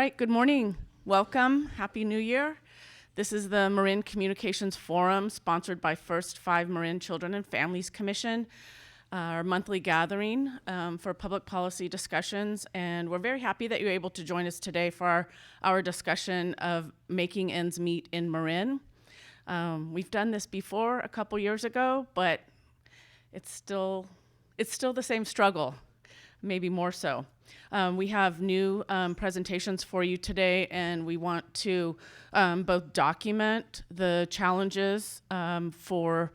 right, good morning. Welcome. Happy New Year. This is the Marin Communications Forum, sponsored by First 5 Marin Children and Families Commission, our monthly gathering for public policy discussions. And we're very happy that you're able to join us today for our discussion of making ends meet in Marin. We've done this before a couple years ago, but it's still the same struggle, maybe more so. We have new presentations for you today, and we want to both document the challenges for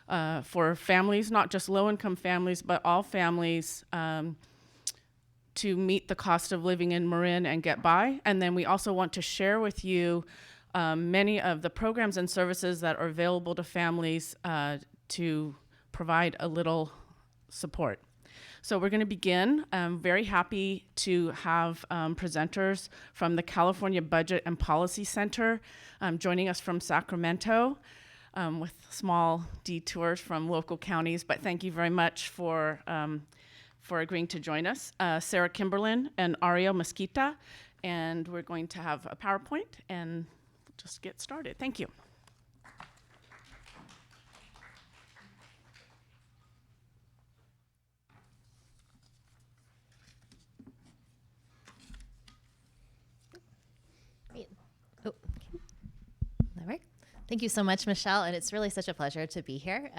families, not just low-income families, but all families to meet the cost of living in Marin and get by. And then we also want to share with you many of the programs and services that are available to families to provide a little support. So we're going to begin. I'm very happy to have presenters from the California Budget and Policy Center joining us from Sacramento with small detours from local counties, but thank you very much for agreeing to join us. Sarah Kimberlin and Ariel Mesquita, and we're going to have a PowerPoint and just get started. Thank you. Thank you so much, Michelle, and it's really such a pleasure to be here.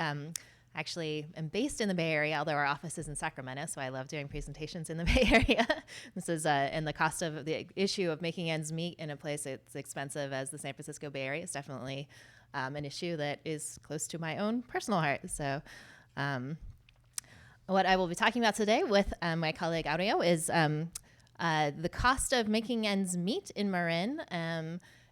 Actually, I'm based in the Bay Area, although our office is in Sacramento, so I love doing presentations in the Bay Area. This is, and the cost of the issue of making ends meet in a place that's expensive as the San Francisco Bay Area is definitely an issue that is close to my own personal heart. So what I will be talking about today with my colleague Aureo is the cost of making ends meet in Marin,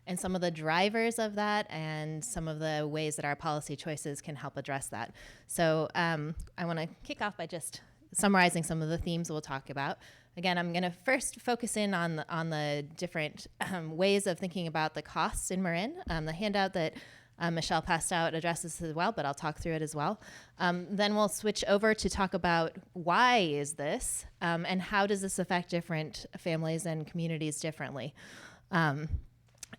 and some of the drivers of that and some of the ways that our policy choices can help address that. So I want to kick off by just summarizing some of the themes we'll talk about. Again, I'm going to first focus in on the different ways of thinking about the costs in Marin. The handout that Michelle passed out addresses this as well, but I'll talk through it as well. Then we'll switch over to talk about why is this, and how does this affect different families and communities differently.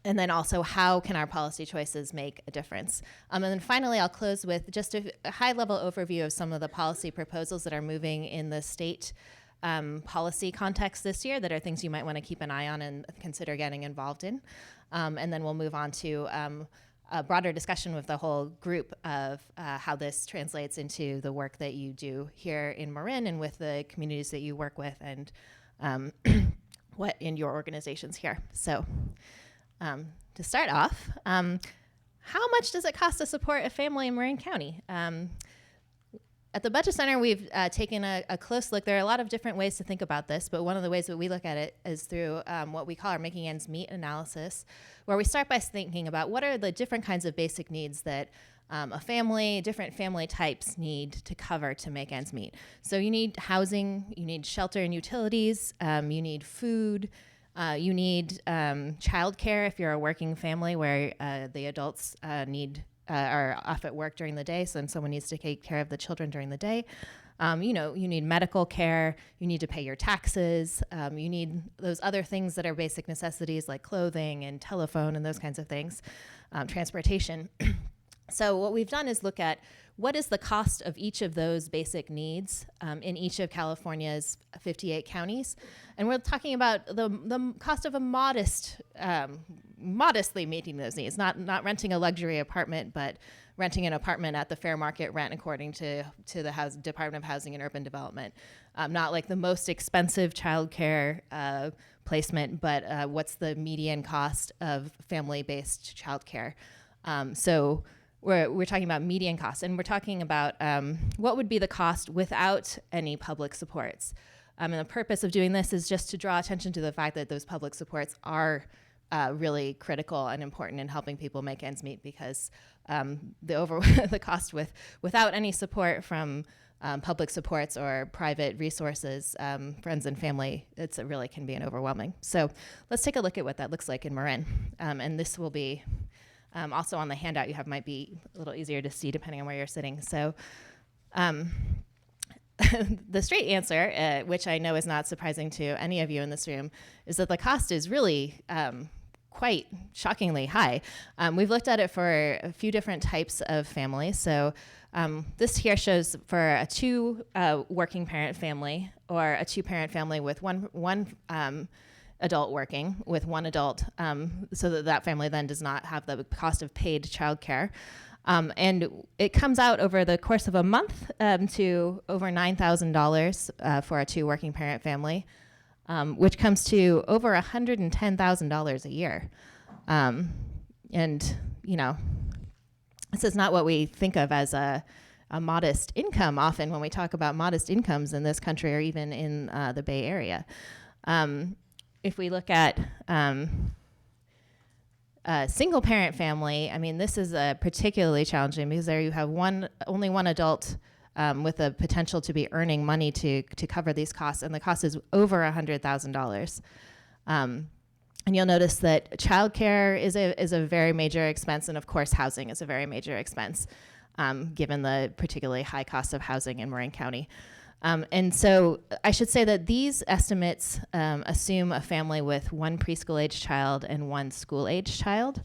And then also, how can our policy choices make a difference? And then finally, I'll close with just a high-level overview of some of the policy proposals that are moving in the state policy context this year that are things you might want to keep an eye on and consider getting involved in. And then we'll move on to a broader discussion with the whole group of how this translates into the work that you do here in Marin and with the communities that you work with and what in your organizations here. So. To start off, how much does it cost to support a family in Marin County? At the Budget Center, we've taken a close look. There are a lot of different ways to think about this, but one of the ways that we look at it is through what we call our Making Ends Meet analysis, where we start by thinking about what are the different kinds of basic needs that different family types need to cover to make ends meet. So you need housing, you need shelter and utilities, you need food, you need childcare if you're a working family where the adults are off at work during the day, so then someone needs to take care of the children during the day. You need medical care, you need to pay your taxes, you need those other things that are basic necessities like clothing and telephone and those kinds of things, transportation. So what we've done is look at what is the cost of each of those basic needs in each of California's 58 counties. And we're talking about the cost of a modestly meeting those needs, not renting a luxury apartment, but renting an apartment at the fair market rent according to the Department of Housing and Urban Development. Not like the most expensive childcare placement, but what's the median cost of family-based childcare. So we're talking about median costs, and we're talking about what would be the cost without any public supports. And the purpose of doing this is just to draw attention to the fact that those public supports are really critical and important in helping people make ends meet, because the cost without any support from public supports or private resources, friends and family, it really can be overwhelming. So let's take a look at what that looks like in Marin. And this will be also on the handout you have, might be a little easier to see depending on where you're sitting. So the straight answer, which I know is not surprising to any of you in this room, is that the cost is really quite shockingly high. We've looked at it for a few different types of families. So this here shows for a two working parent family or a two-parent family with one adult working with one adult, so that family then does not have the cost of paid childcare. And it comes out over the course of a month to over $9,000 for a two working parent family, which comes to over $110,000 a year. And, you know, this is not what we think of as a modest income often when we talk about modest incomes in this country or even in the Bay Area. If we look at a single parent family, I mean, this is particularly challenging because there you have only one adult with the potential to be earning money to cover these costs, and the cost is over $100,000. And you'll notice that childcare is a very major expense, and of course, housing is a very major expense, given the particularly high cost of housing in Marin County. And so I should say that these estimates assume a family with one preschool-age child and one school-age child.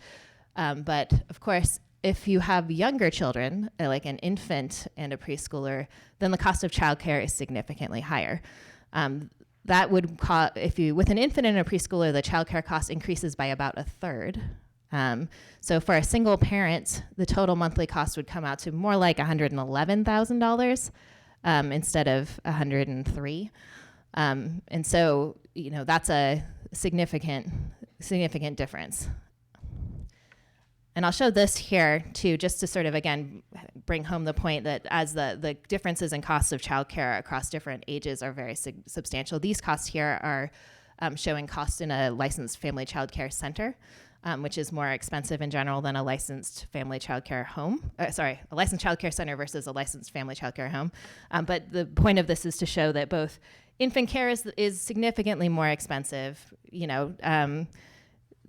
But of course, if you have younger children, like an infant and a preschooler, then the cost of childcare is significantly higher. That would cost, with an infant and a preschooler, the childcare cost increases by about a third. So for a single parent, the total monthly cost would come out to more like $111,000. Instead of 103. And so, you know, that's a significant difference. And I'll show this here too, just to sort of, again, bring home the point that as the differences in costs of childcare across different ages are very substantial. These costs here are showing costs in a licensed family childcare center, which is more expensive in general than a licensed family childcare home. A licensed childcare center versus a licensed family childcare home. But the point of this is to show that both infant care is significantly more expensive, you know,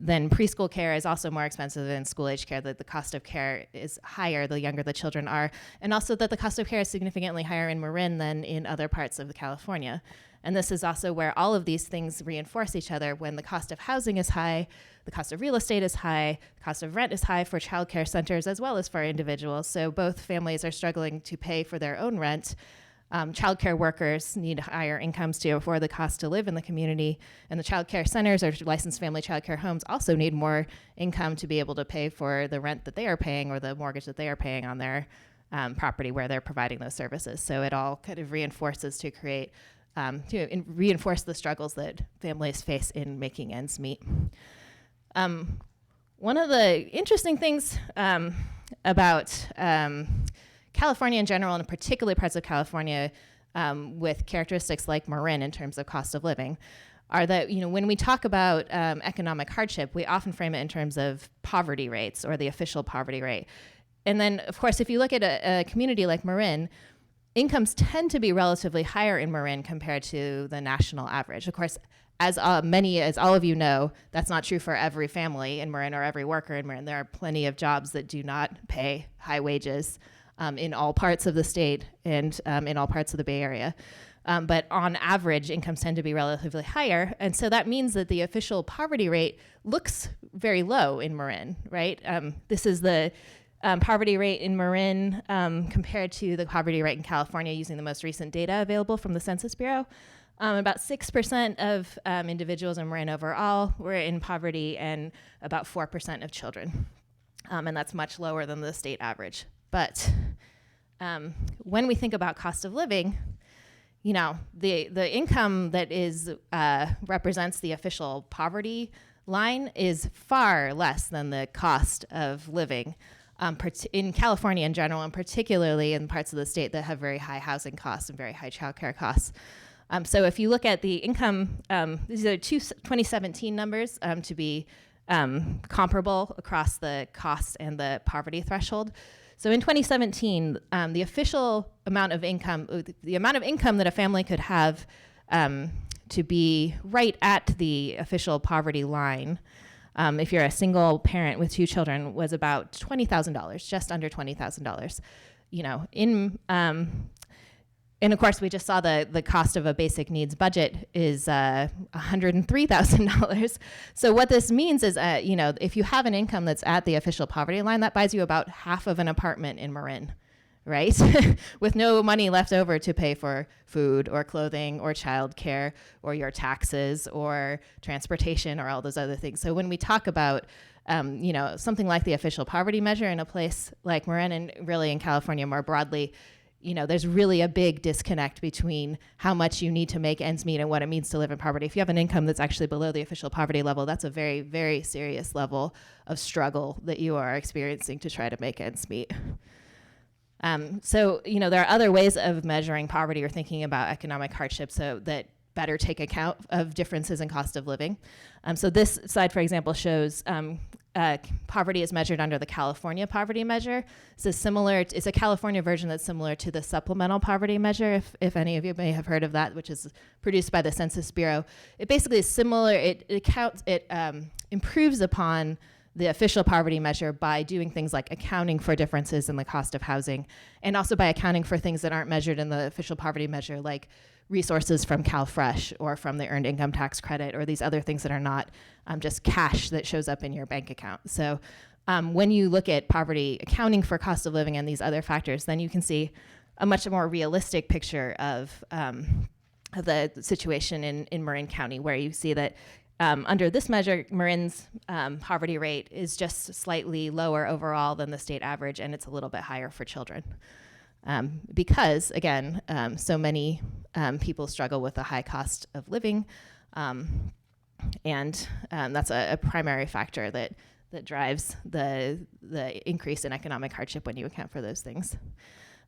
then preschool care is also more expensive than school-age care, that the cost of care is higher the younger the children are, and also that the cost of care is significantly higher in Marin than in other parts of California. And this is also where all of these things reinforce each other. When the cost of housing is high, the cost of real estate is high, the cost of rent is high for childcare centers as well as for individuals. So both families are struggling to pay for their own rent. Childcare workers need higher incomes to afford the cost to live in the community, and the childcare centers or licensed family childcare homes also need more income to be able to pay for the rent that they are paying or the mortgage that they are paying on their property where they're providing those services. So it all kind of reinforces to create, reinforce the struggles that families face in making ends meet. One of the interesting things about California in general, and particularly parts of California with characteristics like Marin in terms of cost of living, are that, you know, when we talk about economic hardship, we often frame it in terms of poverty rates or the official poverty rate. And then, of course, if you look at a community like Marin, incomes tend to be relatively higher in Marin compared to the national average. Of course, as all of you know, that's not true for every family in Marin or every worker in Marin. There are plenty of jobs that do not pay high wages in all parts of the state and in all parts of the Bay Area. But on average, incomes tend to be relatively higher. And so that means that the official poverty rate looks very low in Marin, right? This is the poverty rate in Marin compared to the poverty rate in California using the most recent data available from the Census Bureau. About 6% of individuals in Marin overall were in poverty, and about 4% of children. And that's much lower than the state average. But when we think about cost of living, you know, the income that is represents the official poverty line is far less than the cost of living in California in general, and particularly in parts of the state that have very high housing costs and very high childcare costs. So if you look at the income, these are 2017 numbers to be comparable across the cost and the poverty threshold. So in 2017, the official amount of income, the amount of income that a family could have to be right at the official poverty line, if you're a single parent with two children, was about $20,000, just under $20,000. You know, And of course, we just saw the cost of a basic needs budget is $103,000. So what this means is, if you have an income that's at the official poverty line, that buys you about half of an apartment in Marin, right? With no money left over to pay for food or clothing or childcare or your taxes or transportation or all those other things. So when we talk about something like the official poverty measure in a place like Marin and really in California more broadly, there's really a big disconnect between how much you need to make ends meet and what it means to live in poverty. If you have an income that's actually below the official poverty level, that's a very, very serious level of struggle that you are experiencing to try to make ends meet. So there are other ways of measuring poverty or thinking about economic hardship so that better take account of differences in cost of living. So this slide, for example, shows poverty is measured under the California poverty measure. It's a California version that's similar to the supplemental poverty measure, if any of you may have heard of that, which is produced by the Census Bureau. It basically is similar. It improves upon the official poverty measure by doing things like accounting for differences in the cost of housing, and also by accounting for things that aren't measured in the official poverty measure, like resources from CalFresh or from the Earned Income Tax Credit or these other things that are not just cash that shows up in your bank account. So when you look at poverty accounting for cost of living and these other factors, then you can see a much more realistic picture of the situation in Marin County, where you see that under this measure, Marin's poverty rate is just slightly lower overall than the state average, and it's a little bit higher for children. Because, again, so many people struggle with the high cost of living, and that's a primary factor that drives the increase in economic hardship when you account for those things.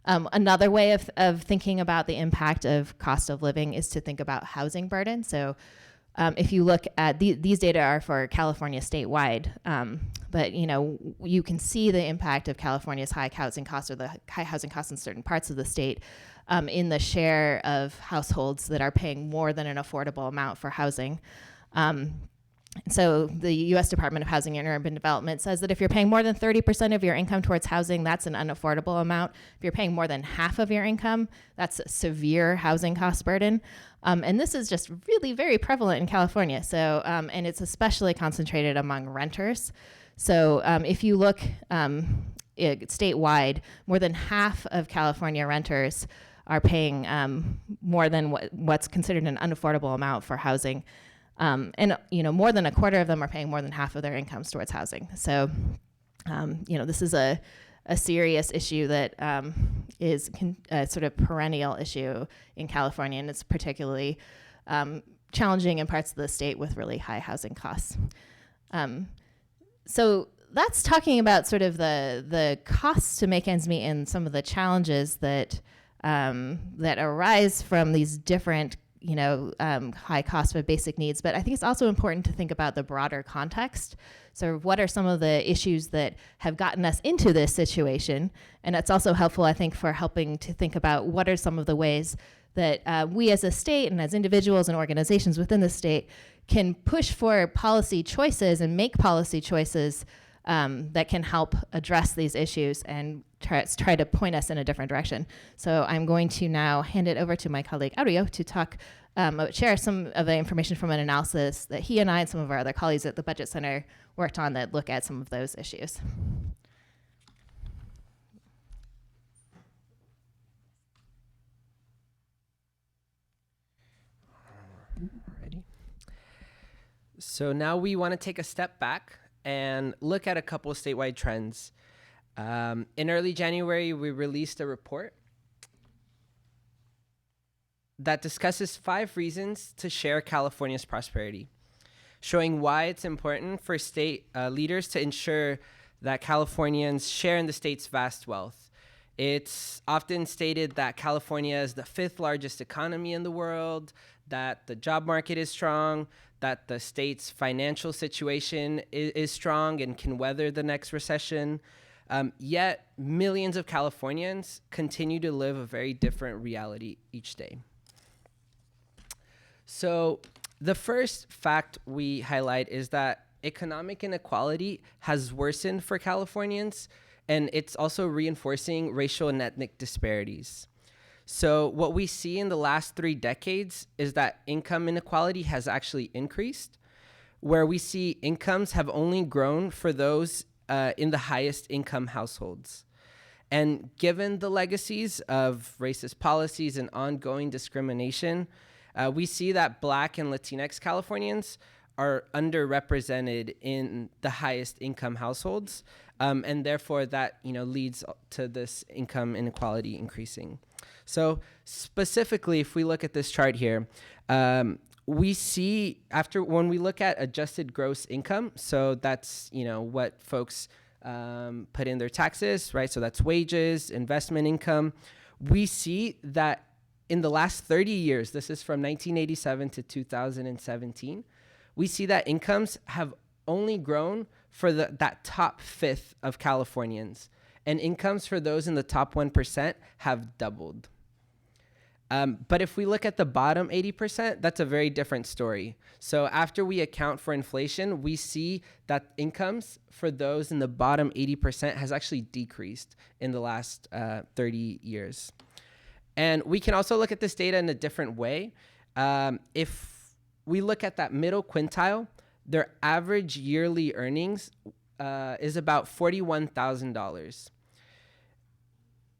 Another way of thinking about the impact of cost of living is to think about housing burden. So if you look at these data are for California statewide, but you can see the impact of California's high housing costs or the high housing costs in certain parts of the state in the share of households that are paying more than an affordable amount for housing. So the U.S. Department of Housing and Urban Development says that if you're paying more than 30% of your income towards housing, that's an unaffordable amount. If you're paying more than half of your income, that's a severe housing cost burden. And this is just really very prevalent in California. So, and it's especially concentrated among renters. So if you look statewide, more than half of California renters are paying more than what's considered an unaffordable amount for housing. And more than a quarter of them are paying more than half of their incomes towards housing. So, this is a serious issue that is a sort of perennial issue in California, and it's particularly challenging in parts of the state with really high housing costs. So that's talking about sort of the costs to make ends meet and some of the challenges that arise from these different high cost of basic needs. But I think it's also important to think about the broader context. So what are some of the issues that have gotten us into this situation? And it's also helpful, I think, for helping to think about what are some of the ways that we as a state and as individuals and organizations within the state can push for policy choices and make policy choices that can help address these issues and try to point us in a different direction. So I'm going to now hand it over to my colleague Aureo to share some of the information from an analysis that he and I and some of our other colleagues at the Budget Center worked on that look at some of those issues. Alrighty. So now we want to take a step back and look at a couple of statewide trends. In early January, we released a report that discusses 5 reasons to share California's prosperity, showing why it's important for state leaders to ensure that Californians share in the state's vast wealth. It's often stated that California is the 5th largest economy in the world, that the job market is strong, that the state's financial situation is strong and can weather the next recession. Yet millions of Californians continue to live a very different reality each day. So the first fact we highlight is that economic inequality has worsened for Californians, and it's also reinforcing racial and ethnic disparities. So what we see in the last 3 decades is that income inequality has actually increased, where we see incomes have only grown for those in the highest income households. And given the legacies of racist policies and ongoing discrimination, we see that Black and Latinx Californians are underrepresented in the highest income households, and therefore that leads to this income inequality increasing. So specifically, if we look at this chart here, we see when we look at adjusted gross income, so that's what folks put in their taxes, right? So that's wages, investment income. We see that in the last 30 years, this is from 1987 to 2017, we see that incomes have only grown for that top fifth of Californians, and incomes for those in the top 1% have doubled. But if we look at the bottom 80%, that's a very different story. So after we account for inflation, we see that incomes for those in the bottom 80% has actually decreased in the last 30 years. And we can also look at this data in a different way. If we look at that middle quintile, their average yearly earnings is about $41,000.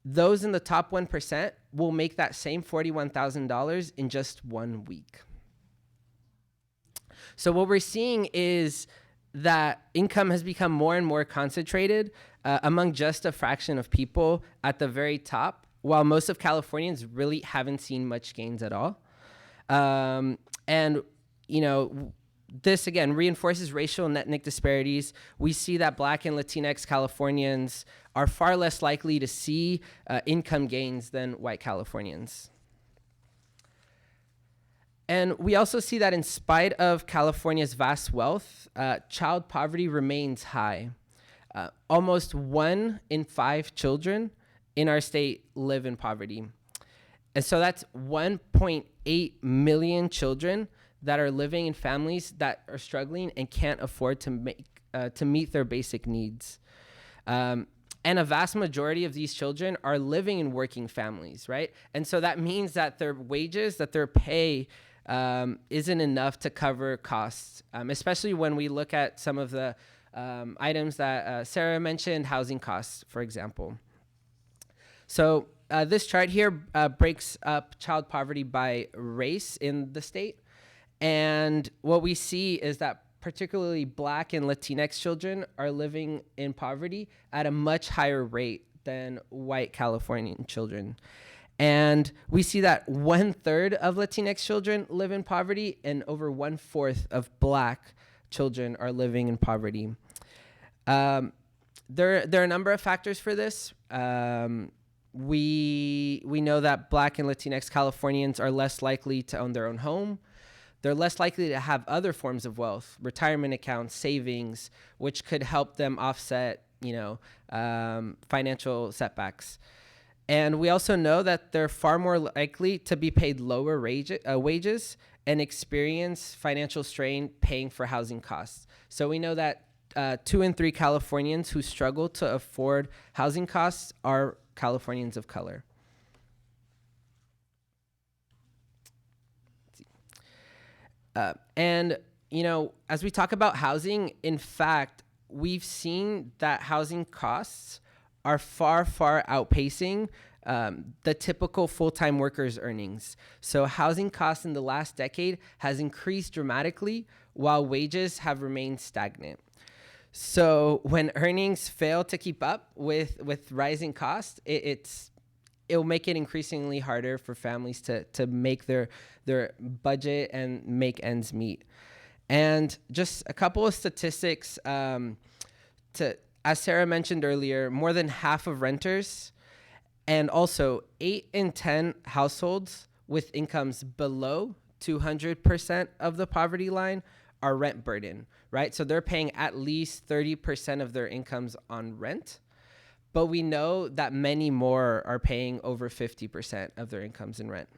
Those in the top 1% will make that same $41,000 in just 1 week. So what we're seeing is that income has become more and more concentrated among just a fraction of people at the very top, while most of Californians really haven't seen much gains at all. This again reinforces racial and ethnic disparities. We see that Black and Latinx Californians are far less likely to see income gains than white Californians. And we also see that in spite of California's vast wealth, child poverty remains high. Almost 1 in 5 children in our state live in poverty. And so that's 1.8 million children that are living in families that are struggling and can't afford to meet their basic needs. And a vast majority of these children are living in working families, right? And so that means that their wages, that their pay isn't enough to cover costs, especially when we look at some of the items that Sarah mentioned, housing costs, for example. So this chart here breaks up child poverty by race in the state. And what we see is that particularly Black and Latinx children are living in poverty at a much higher rate than white Californian children. And we see that 1/3 of Latinx children live in poverty, and over 1/4 of Black children are living in poverty. There are a number of factors for this. We know that Black and Latinx Californians are less likely to own their own home. They're less likely to have other forms of wealth, retirement accounts, savings, which could help them offset, financial setbacks. And we also know that they're far more likely to be paid lower wages and experience financial strain paying for housing costs. So we know that 2 in 3 Californians who struggle to afford housing costs are Californians of color. As we talk about housing, in fact, we've seen that housing costs are far, far outpacing the typical full-time worker's earnings. So housing costs in the last decade has increased dramatically while wages have remained stagnant. So when earnings fail to keep up with rising costs, it'll make it increasingly harder for families to make their budget and make ends meet. And just a couple of statistics, as Sarah mentioned earlier, more than half of renters and also 8 in 10 households with incomes below 200% of the poverty line are rent burden, right? So they're paying at least 30% of their incomes on rent. But we know that many more are paying over 50% of their incomes in rent.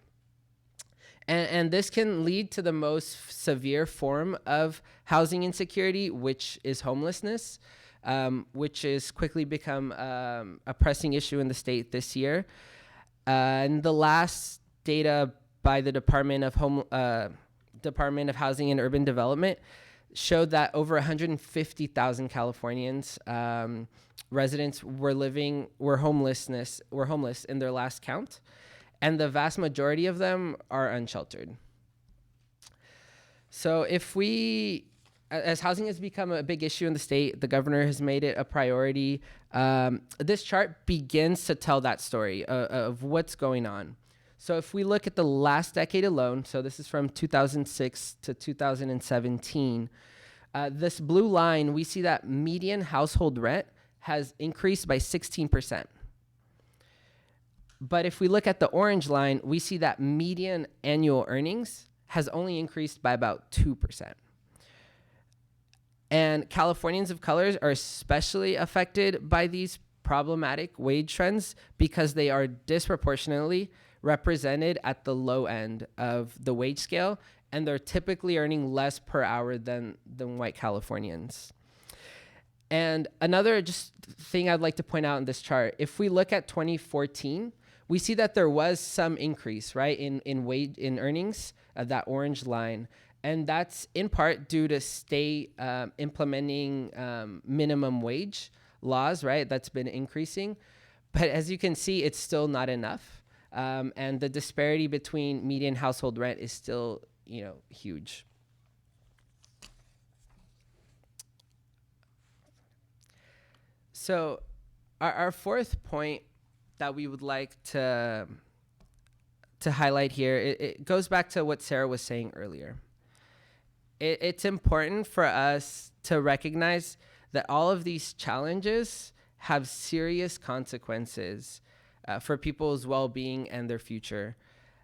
And this can lead to the most severe form of housing insecurity, which is homelessness, which has quickly become a pressing issue in the state this year. And the last data by the Department of Housing and Urban Development showed that over 150,000 Californians residents were homeless in their last count, and the vast majority of them are unsheltered. So as housing has become a big issue in the state, the governor has made it a priority. This chart begins to tell that story of what's going on. So if we look at the last decade alone, so this is from 2006 to 2017, this blue line, we see that median household rent has increased by 16%. But if we look at the orange line, we see that median annual earnings has only increased by about 2%. And Californians of color are especially affected by these problematic wage trends because they are disproportionately represented at the low end of the wage scale, and they're typically earning less per hour than white Californians. And another just thing I'd like to point out in this chart, if we look at 2014, we see that there was some increase, right, in earnings, that orange line. And that's in part due to state implementing minimum wage laws, right? That's been increasing. But as you can see, it's still not enough. And the disparity between median household rent is still, huge. So our fourth point that we would like to highlight here, it goes back to what Sarah was saying earlier. It's important for us to recognize that all of these challenges have serious consequences for people's well-being and their future.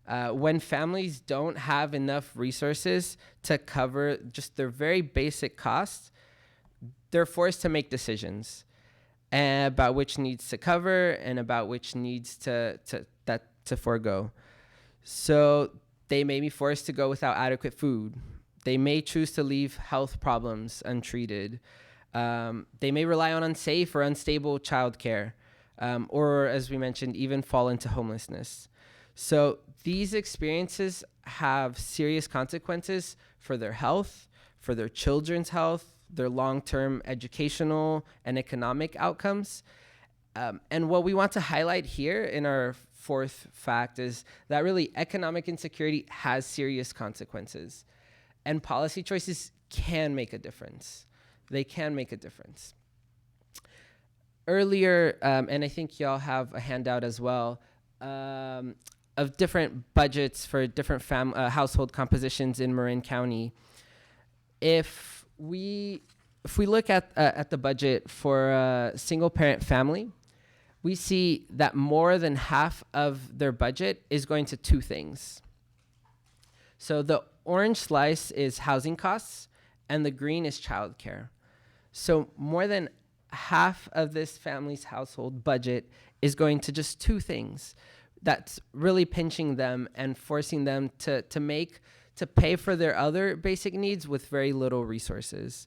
When families don't have enough resources to cover just their very basic costs, they're forced to make decisions about which needs to cover and about which needs to forego. So they may be forced to go without adequate food. They may choose to leave health problems untreated. They may rely on unsafe or unstable childcare, or as we mentioned, even fall into homelessness. So these experiences have serious consequences for their health, for their children's health, their long-term educational and economic outcomes. And what we want to highlight here in our fourth fact is that really economic insecurity has serious consequences. And policy choices can make a difference. They can make a difference. Earlier, and I think y'all have a handout as well, of different budgets for different household compositions in Marin County. If we look at the budget for a single-parent family, we see that more than half of their budget is going to two things. So the orange slice is housing costs, and the green is childcare. So more than half of this family's household budget is going to just two things. That's really pinching them and forcing them to pay for their other basic needs with very little resources.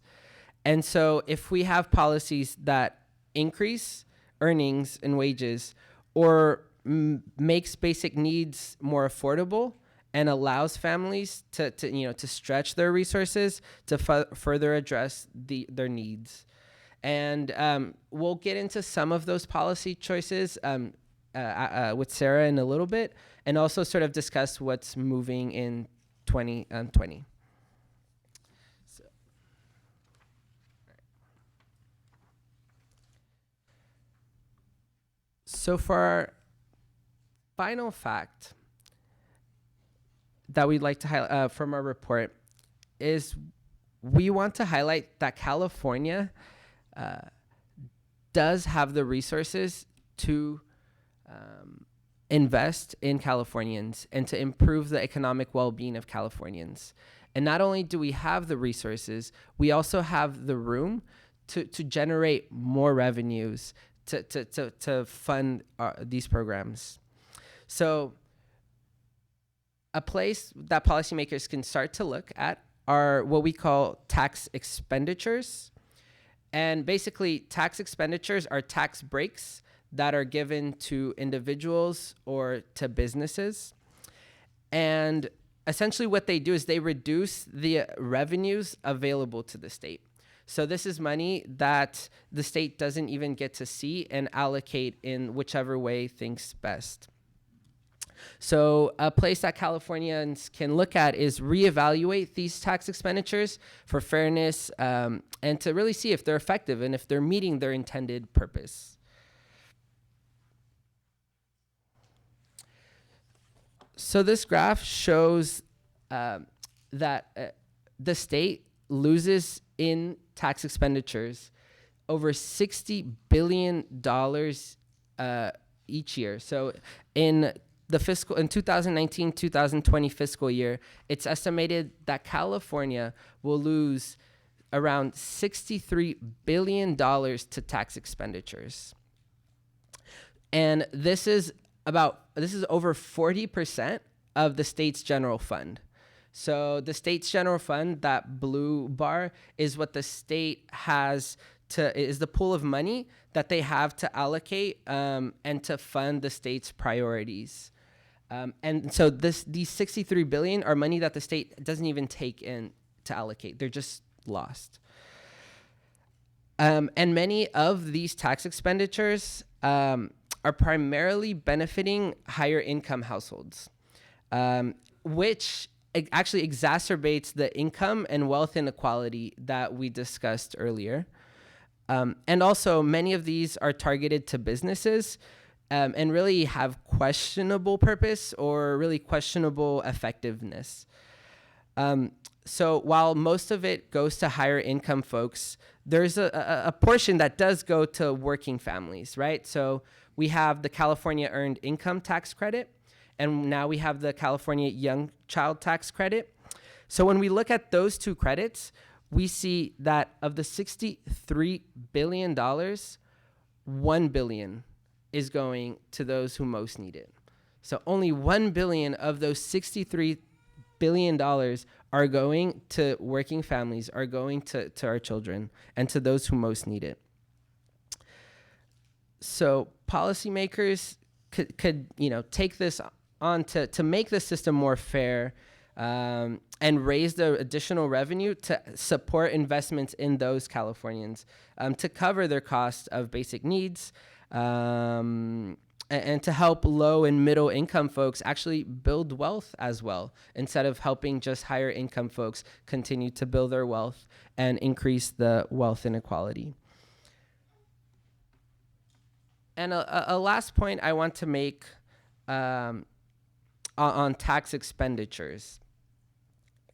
And so if we have policies that increase earnings and wages or makes basic needs more affordable and allows families to stretch their resources to further address their needs. And we'll get into some of those policy choices with Sarah in a little bit, and also sort of discuss what's moving in 2020. So for our final fact that we'd like to highlight from our report is we want to highlight that California does have the resources to invest in Californians and to improve the economic well-being of Californians. And not only do we have the resources, we also have the room to generate more revenues to fund these programs. So a place that policymakers can start to look at are what we call tax expenditures. And basically, tax expenditures are tax breaks that are given to individuals or to businesses. And essentially what they do is they reduce the revenues available to the state. So this is money that the state doesn't even get to see and allocate in whichever way thinks best. So a place that Californians can look at is reevaluate these tax expenditures for fairness, and to really see if they're effective and if they're meeting their intended purpose. So this graph shows that the state loses in tax expenditures over $60 billion each year. So in 2019-2020 fiscal year, it's estimated that California will lose around $63 billion to tax expenditures. And this is over 40% of the state's general fund. So the state's general fund, that blue bar, is what the state is the pool of money that they have to allocate and to fund the state's priorities. And so these 63 billion are money that the state doesn't even take in to allocate. They're just lost. And many of these tax expenditures are primarily benefiting higher income households, which actually exacerbates the income and wealth inequality that we discussed earlier. And also, many of these are targeted to businesses and really have questionable purpose or really questionable effectiveness. So while most of it goes to higher income folks, there's a portion that does go to working families, right? So we have the California Earned Income Tax Credit, and now we have the California Young Child Tax Credit. So when we look at those two credits, we see that of the $63 billion, $1 billion is going to those who most need it. So only $1 billion of those $63 billion are going to working families, are going to our children and to those who most need it. So policymakers could take this on to make the system more fair, and raise the additional revenue to support investments in those Californians, to cover their cost of basic needs, and to help low and middle income folks actually build wealth as well, instead of helping just higher income folks continue to build their wealth and increase the wealth inequality. And a last point I want to make on tax expenditures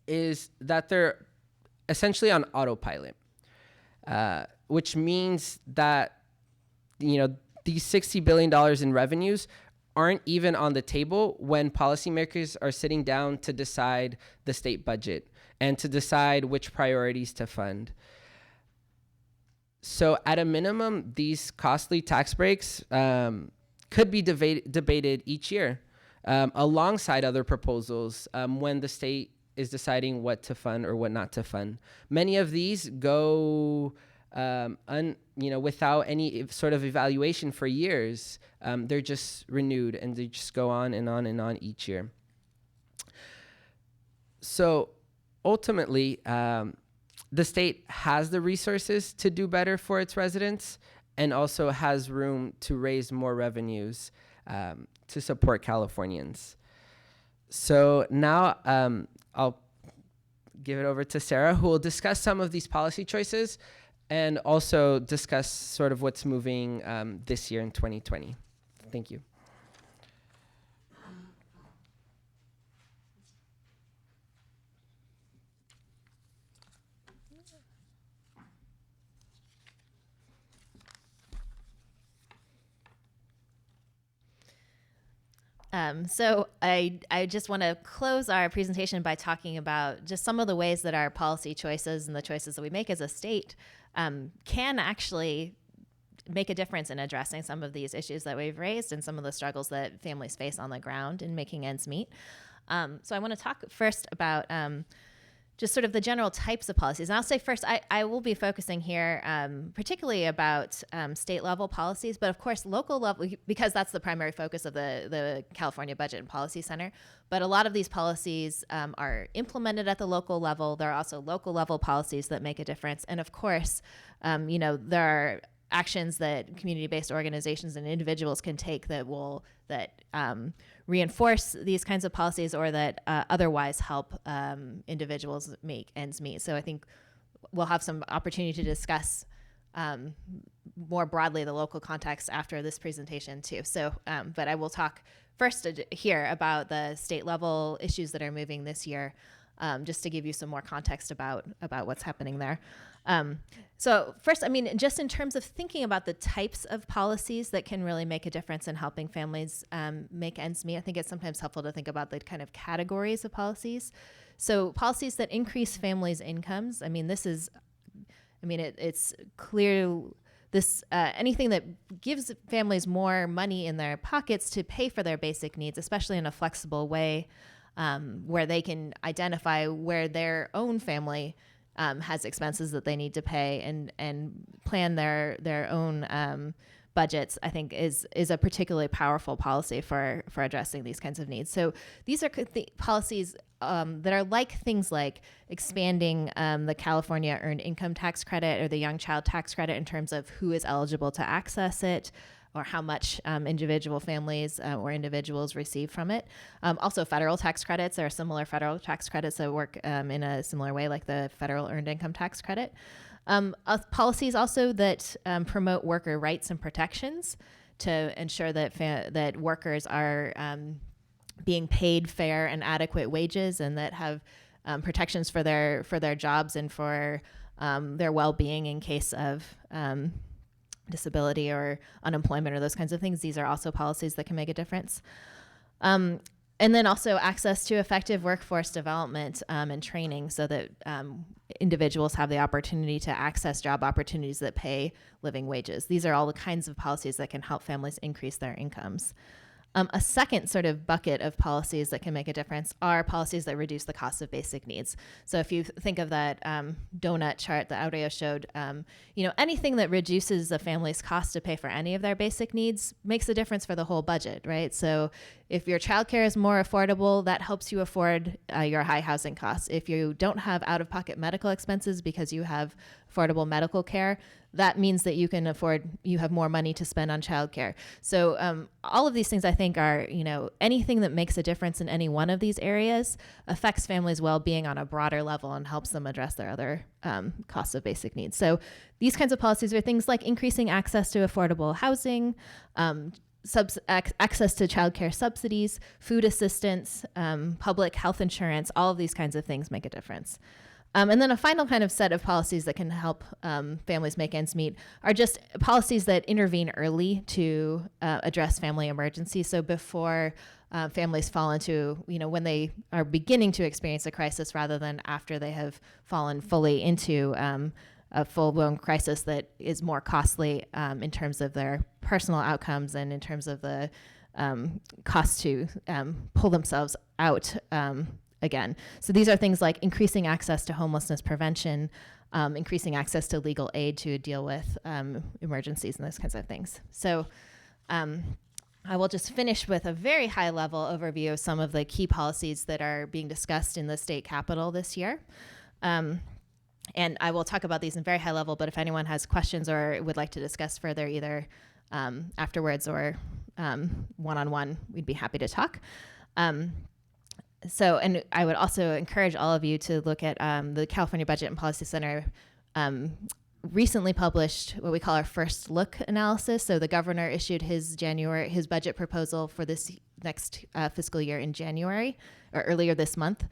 is that they're essentially on autopilot, which means that these $60 billion in revenues aren't even on the table when policymakers are sitting down to decide the state budget and to decide which priorities to fund. So at a minimum, these costly tax breaks could be debated each year alongside other proposals when the state is deciding what to fund or what not to fund. Many of these go without any sort of evaluation for years. They're just renewed and they just go on and on and on each year. So ultimately, the state has the resources to do better for its residents and also has room to raise more revenues to support Californians. So now I'll give it over to Sarah, who will discuss some of these policy choices and also discuss sort of what's moving this year in 2020. Thank you. So I just want to close our presentation by talking about just some of the ways that our policy choices and the choices that we make as a state can actually make a difference in addressing some of these issues that we've raised and some of the struggles that families face on the ground in making ends meet. So I want to talk first about just sort of the general types of policies. And I'll say first, I will be focusing here particularly about state level policies, but of course local level, because that's the primary focus of the California Budget and Policy Center. But a lot of these policies are implemented at the local level. There are also local level policies that make a difference. And of course, there are actions that community-based organizations and individuals can take that reinforce these kinds of policies or that otherwise help individuals make ends meet. So I think we'll have some opportunity to discuss more broadly the local context after this presentation too. So, but I will talk first here about the state level issues that are moving this year, just to give you some more context about what's happening there. So first, just in terms of thinking about the types of policies that can really make a difference in helping families make ends meet, I think it's sometimes helpful to think about the kind of categories of policies. So policies that increase families' incomes, it's clear this anything that gives families more money in their pockets to pay for their basic needs, especially in a flexible way, where they can identify where their own family has expenses that they need to pay and plan their own budgets, I think is a particularly powerful policy for addressing these kinds of needs. So these are policies that are like things like expanding the California Earned Income Tax Credit or the Young Child Tax Credit in terms of who is eligible to access it, or how much individual families or individuals receive from it. Also federal tax credits. There are similar federal tax credits that work in a similar way, like the federal earned income tax credit. Policies also that promote worker rights and protections to ensure that that workers are being paid fair and adequate wages, and that have protections for their jobs and for their well-being in case of disability or unemployment or those kinds of things. These are also policies that can make a difference. And then also access to effective workforce development and training, so that individuals have the opportunity to access job opportunities that pay living wages. These are all the kinds of policies that can help families increase their incomes. A second sort of bucket of policies that can make a difference are policies that reduce the cost of basic needs. So if you think of that donut chart that Aureo showed, anything that reduces the family's cost to pay for any of their basic needs makes a difference for the whole budget, right? So if your childcare is more affordable, that helps you afford your high housing costs. If you don't have out-of-pocket medical expenses because you have affordable medical care, that means that you have more money to spend on childcare. So all of these things, I think, are, anything that makes a difference in any one of these areas affects families' well-being on a broader level and helps them address their other costs of basic needs. So these kinds of policies are things like increasing access to affordable housing, access to childcare subsidies, food assistance, public health insurance. All of these kinds of things make a difference. And then a final kind of set of policies that can help families make ends meet are just policies that intervene early to address family emergencies. So before families fall into, when they are beginning to experience a crisis, rather than after they have fallen fully into a full-blown crisis that is more costly in terms of their personal outcomes and in terms of the cost to pull themselves out again. So these are things like increasing access to homelessness prevention, increasing access to legal aid to deal with emergencies and those kinds of things. So I will just finish with a very high-level overview of some of the key policies that are being discussed in the state capitol this year. And I will talk about these in very high level, but if anyone has questions or would like to discuss further, either afterwards or one-on-one, we'd be happy to talk. And I would also encourage all of you to look at the California Budget and Policy Center recently published what we call our first look analysis. So the governor issued his budget proposal for this next fiscal year in January, or earlier this month.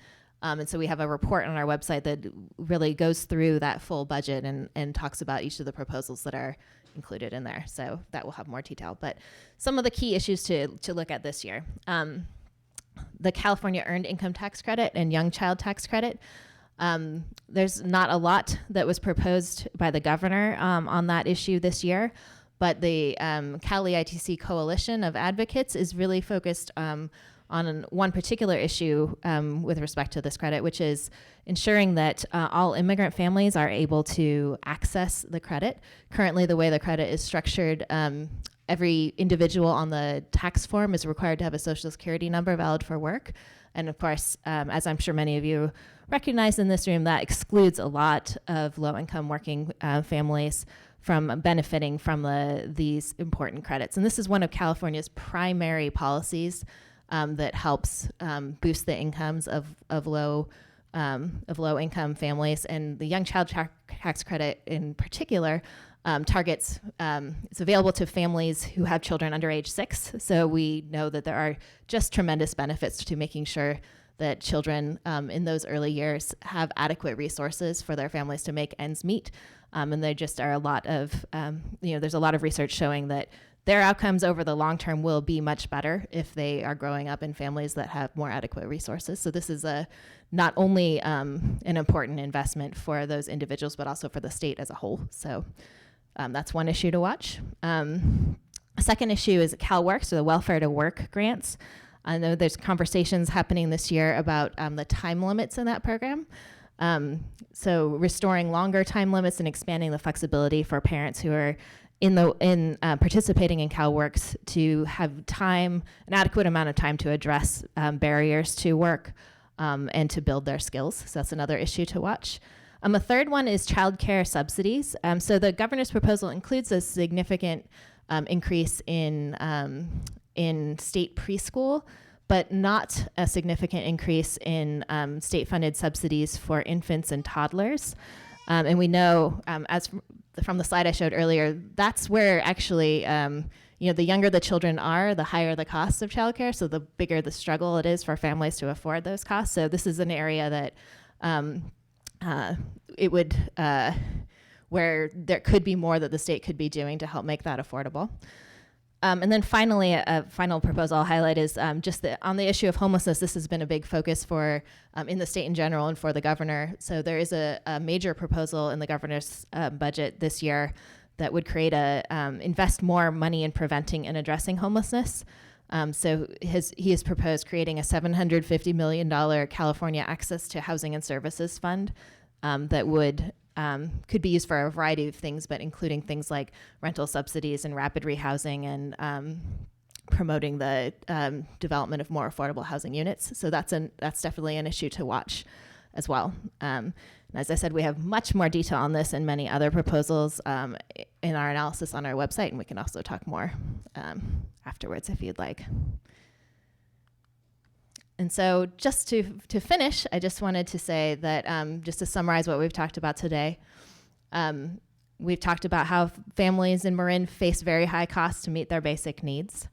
And so we have a report on our website that really goes through that full budget and talks about each of the proposals that are included in there. So that will have more detail. But some of the key issues to look at this year. The California Earned Income Tax Credit and Young Child Tax Credit. There's not a lot that was proposed by the governor on that issue this year, but the Cali ITC Coalition of Advocates is really focused on on one particular issue with respect to this credit, which is ensuring that all immigrant families are able to access the credit. Currently, the way the credit is structured, every individual on the tax form is required to have a Social Security number valid for work. And of course, as I'm sure many of you recognize in this room, that excludes a lot of low-income working families from benefiting from these important credits. And this is one of California's primary policies that helps boost the incomes of low-income families. And the Young Child Tax Credit in particular targets, it's available to families who have children under age 6. So we know that there are just tremendous benefits to making sure that children in those early years have adequate resources for their families to make ends meet. And there just are a lot of, there's a lot of research showing that their outcomes over the long term will be much better if they are growing up in families that have more adequate resources. So this is not only an important investment for those individuals, but also for the state as a whole. So that's one issue to watch. A second issue is CalWORK, so the Welfare to Work grants. I know there's conversations happening this year about the time limits in that program. So restoring longer time limits and expanding the flexibility for parents who are participating in CalWORKs to have time, an adequate amount of time to address barriers to work and to build their skills. So that's another issue to watch. A third one is childcare subsidies. So the governor's proposal includes a significant increase in state preschool, but not a significant increase in state-funded subsidies for infants and toddlers. And we know, from the slide I showed earlier, that's where actually, the younger the children are, the higher the cost of childcare, so the bigger the struggle it is for families to afford those costs. So this is an area that where there could be more that the state could be doing to help make that affordable. And then finally, a final proposal I'll highlight is on the issue of homelessness. This has been a big focus for in the state in general and for the governor. So there is a major proposal in the governor's budget this year that would create invest more money in preventing and addressing homelessness. So he has proposed creating a $750 million California Access to Housing and Services Fund that could be used for a variety of things, but including things like rental subsidies and rapid rehousing and promoting the development of more affordable housing units. So that's definitely an issue to watch as well. And as I said, we have much more detail on this and many other proposals in our analysis on our website, and we can also talk more afterwards if you'd like. And so just to finish, I just wanted to say that just to summarize what we've talked about today, we've talked about how families in Marin face very high costs to meet their basic needs.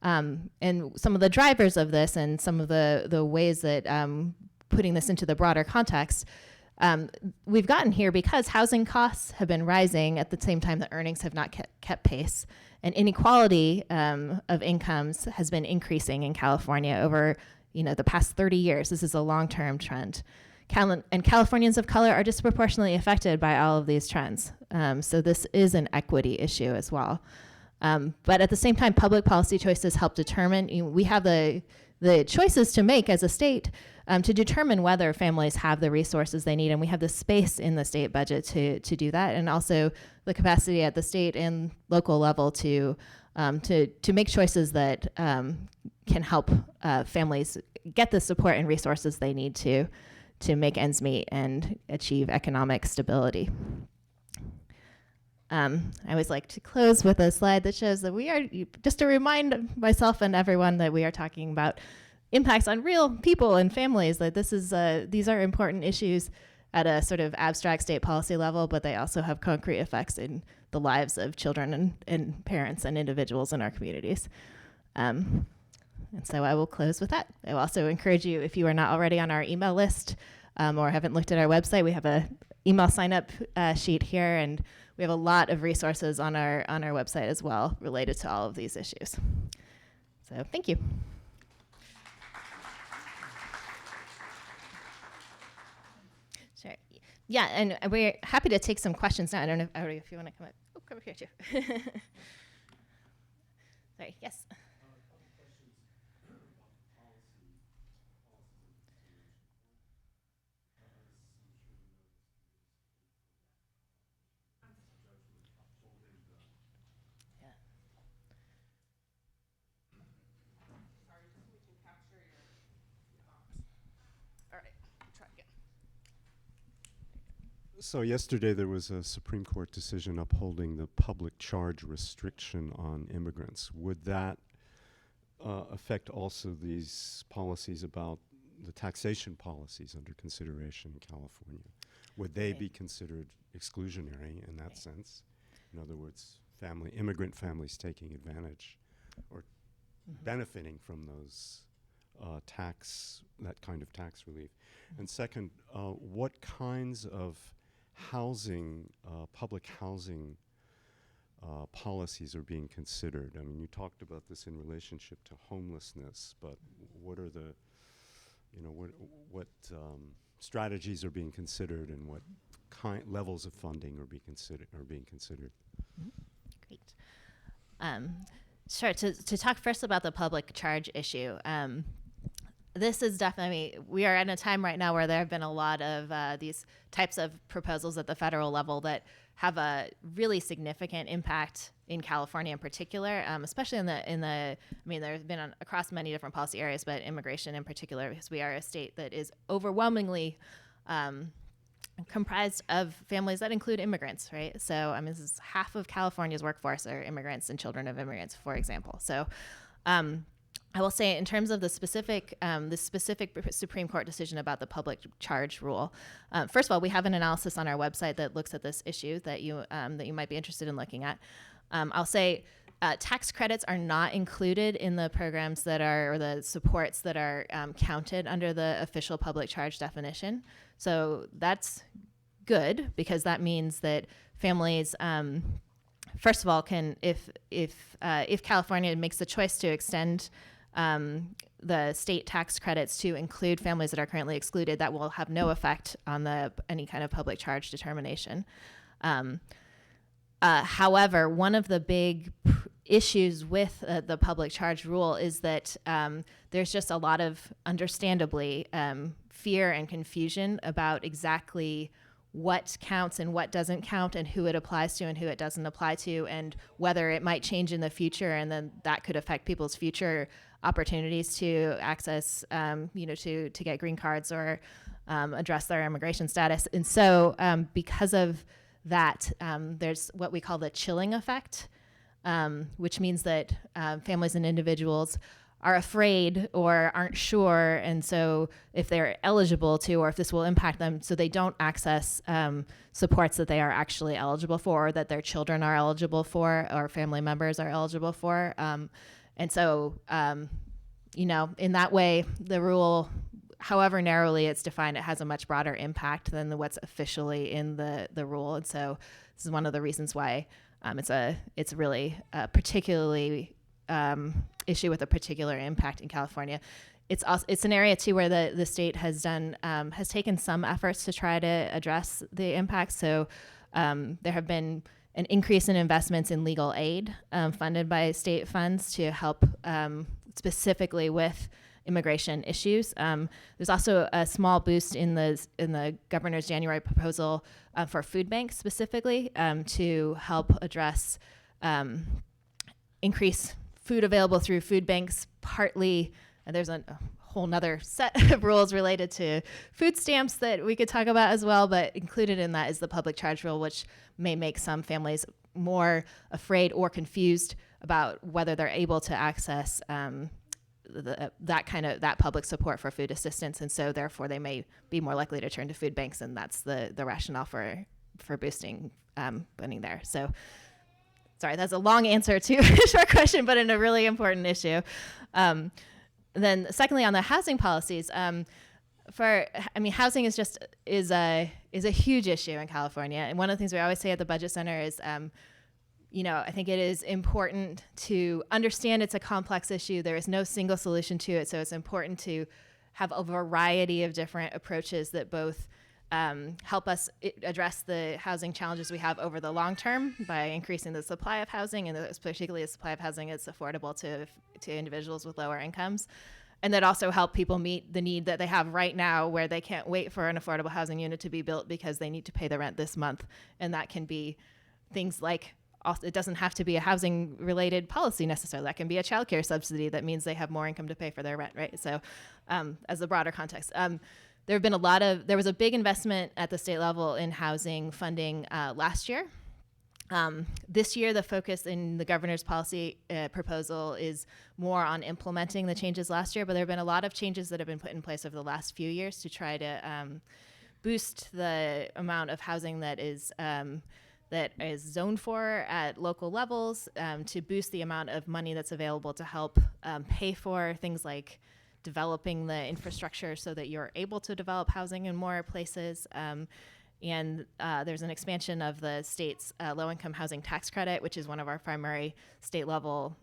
And some of the drivers of this and some of the ways that putting this into the broader context, we've gotten here because housing costs have been rising at the same time that earnings have not kept pace. And inequality of incomes has been increasing in California over the past 30 years. This is a long-term trend. And Californians of color are disproportionately affected by all of these trends. So this is an equity issue as well. But at the same time, public policy choices help determine, we have the choices to make as a state to determine whether families have the resources they need. And we have the space in the state budget to do that. And also the capacity at the state and local level to make choices that can help families get the support and resources they need to make ends meet and achieve economic stability. I always like to close with a slide that shows that we are, just to remind myself and everyone that we are talking about impacts on real people and families, that these are important issues at a sort of abstract state policy level, but they also have concrete effects in the lives of children and parents and individuals in our communities. And so I will close with that. I will also encourage you, if you are not already on our email list or haven't looked at our website, we have a email sign-up sheet here, and we have a lot of resources on our website as well related to all of these issues. So thank you. Sure. Yeah, and we're happy to take some questions now. I don't know if you want to come up. Oh, come up here too. Sorry, yes. So yesterday there was a Supreme Court decision upholding the public charge restriction on immigrants. Would that affect also these policies about the taxation policies under consideration in California? Would they be considered exclusionary in that sense? In other words, immigrant families taking advantage or benefiting from those that kind of tax relief. And second, what kinds of housing, public housing policies are being considered? I mean, you talked about this in relationship to homelessness, but what are the, what strategies are being considered, and what levels of funding are being considered? Great. Sure. To talk first about the public charge issue, this is definitely, we are at a time right now where there have been a lot of these types of proposals at the federal level that have a really significant impact in California in particular, especially there's been across many different policy areas, but immigration in particular, because we are a state that is overwhelmingly comprised of families that include immigrants, right? So, this is half of California's workforce are immigrants and children of immigrants, for example. So, I will say in terms of the specific Supreme Court decision about the public charge rule, first of all, we have an analysis on our website that looks at this issue that you might be interested in looking at. I'll say tax credits are not included in the programs or the supports that are counted under the official public charge definition. So that's good, because that means that families, first of all, can if California makes the choice to extend the state tax credits to include families that are currently excluded, that will have no effect on any kind of public charge determination. However, one of the big issues with the public charge rule is that there's just a lot of, understandably, fear and confusion about exactly what counts and what doesn't count, and who it applies to and who it doesn't apply to, and whether it might change in the future, and then that could affect people's future opportunities to access, to get green cards or address their immigration status. And so because of that, there's what we call the chilling effect, which means that families and individuals are afraid or aren't sure, and so if they're eligible to, or if this will impact them, so they don't access supports that they are actually eligible for, or that their children are eligible for, or family members are eligible for. And so, in that way, the rule, however narrowly it's defined, it has a much broader impact than what's officially in the rule. And so this is one of the reasons why it's really particularly issue with a particular impact in California. It's an area too where the state has taken some efforts to try to address the impacts. So there have been an increase in investments in legal aid funded by state funds to help specifically with immigration issues. There's also a small boost in the governor's January proposal for food banks specifically to help address increase food available through food banks. Partly, there's a whole nother set of rules related to food stamps that we could talk about as well, but included in that is the public charge rule, which may make some families more afraid or confused about whether they're able to access that public support for food assistance, and so therefore they may be more likely to turn to food banks, and that's the rationale for boosting funding there. So, sorry, that's a long answer to a short question, but in a really important issue. Then, secondly, on the housing policies, housing is a huge issue in California, and one of the things we always say at the Budget Center is, I think it is important to understand it's a complex issue. There is no single solution to it, so it's important to have a variety of different approaches that both help us address the housing challenges we have over the long term by increasing the supply of housing, and particularly the supply of housing that's affordable to individuals with lower incomes, and that also help people meet the need that they have right now, where they can't wait for an affordable housing unit to be built because they need to pay the rent this month. And that can be things like, it doesn't have to be a housing related policy necessarily. That can be a childcare subsidy that means they have more income to pay for their rent, right? So as a broader context. there was a big investment at the state level in housing funding last year. This year, the focus in the governor's policy proposal is more on implementing the changes last year, but there have been a lot of changes that have been put in place over the last few years to try to boost the amount of housing that is zoned for at local levels, to boost the amount of money that's available to help pay for things like developing the infrastructure so that you're able to develop housing in more places. And there's an expansion of the state's low-income housing tax credit, which is one of our primary state-level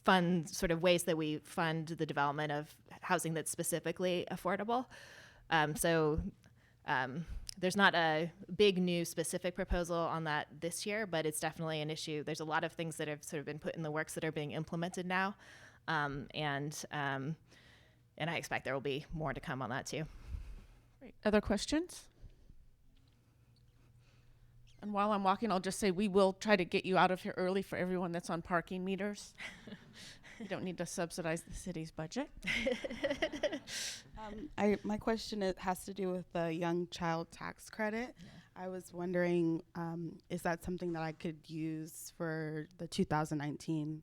fund sort of ways that we fund the development of housing that's specifically affordable. There's not a big new specific proposal on that this year, but it's definitely an issue. There's a lot of things that have sort of been put in the works that are being implemented now, and I expect there will be more to come on that too. Great. Other questions? And while I'm walking, I'll just say we will try to get you out of here early for everyone that's on parking meters. You don't need to subsidize the city's budget. My question has to do with the young child tax credit. Yeah. I was wondering, is that something that I could use for the 2019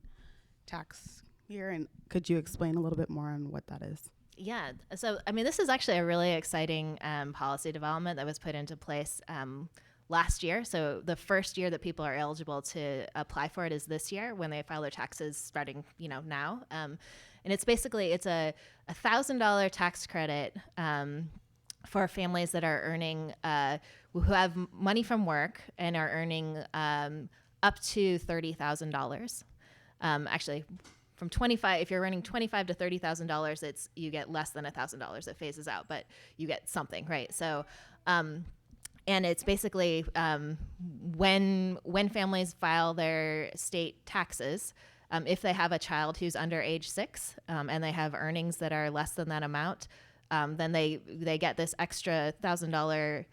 tax year? And could you explain a little bit more on what that is? Yeah. So, I mean, this is actually a really exciting policy development that was put into place last year. So the first year that people are eligible to apply for it is this year when they file their taxes starting, now. And it's basically, it's a $1,000 tax credit for families that are earning, who have money from work and are earning up to $30,000. Actually, from 25, if you're earning $25,000 to $30,000, you get less than $1,000. It phases out, but you get something, right? So, and it's basically when families file their state taxes, if they have a child who's under age 6 and they have earnings that are less than that amount, then they get this extra $1,000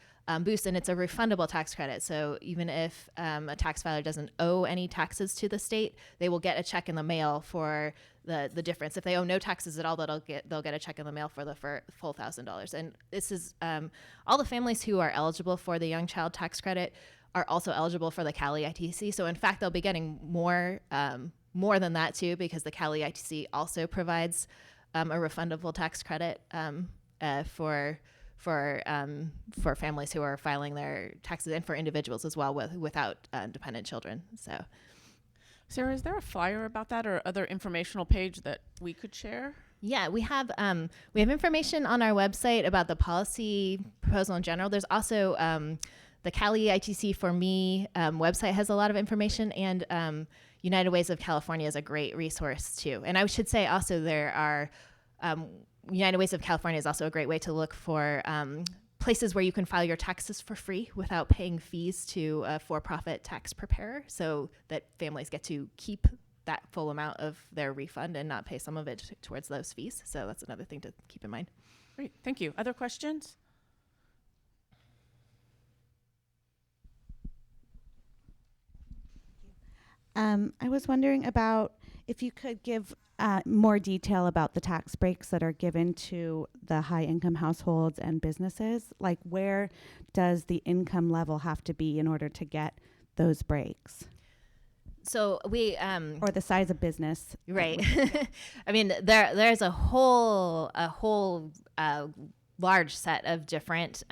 boost, and it's a refundable tax credit. So even if a tax filer doesn't owe any taxes to the state, they will get a check in the mail for the difference. If they owe no taxes at all, they'll get a check in the mail for the full $1,000. And this is all the families who are eligible for the young child tax credit are also eligible for the Cali ITC. So in fact, they'll be getting more than that too, because the Cali ITC also provides a refundable tax credit for families who are filing their taxes, and for individuals as well without dependent children. So, Sarah, is there a flyer about that or other informational page that we could share? Yeah, we have information on our website about the policy proposal in general. There's also the Cali ITC for Me website has a lot of information, and United Ways of California is a great resource too. And I should say also there are United Ways of California is also a great way to look for places where you can file your taxes for free without paying fees to a for-profit tax preparer, so that families get to keep that full amount of their refund and not pay some of it towards those fees. So that's another thing to keep in mind. Great, thank you. Other questions? I was wondering about if you could give more detail about the tax breaks that are given to the high-income households and businesses. Like, where does the income level have to be in order to get those breaks? So we or the size of business, right? I mean, there's a whole large set of different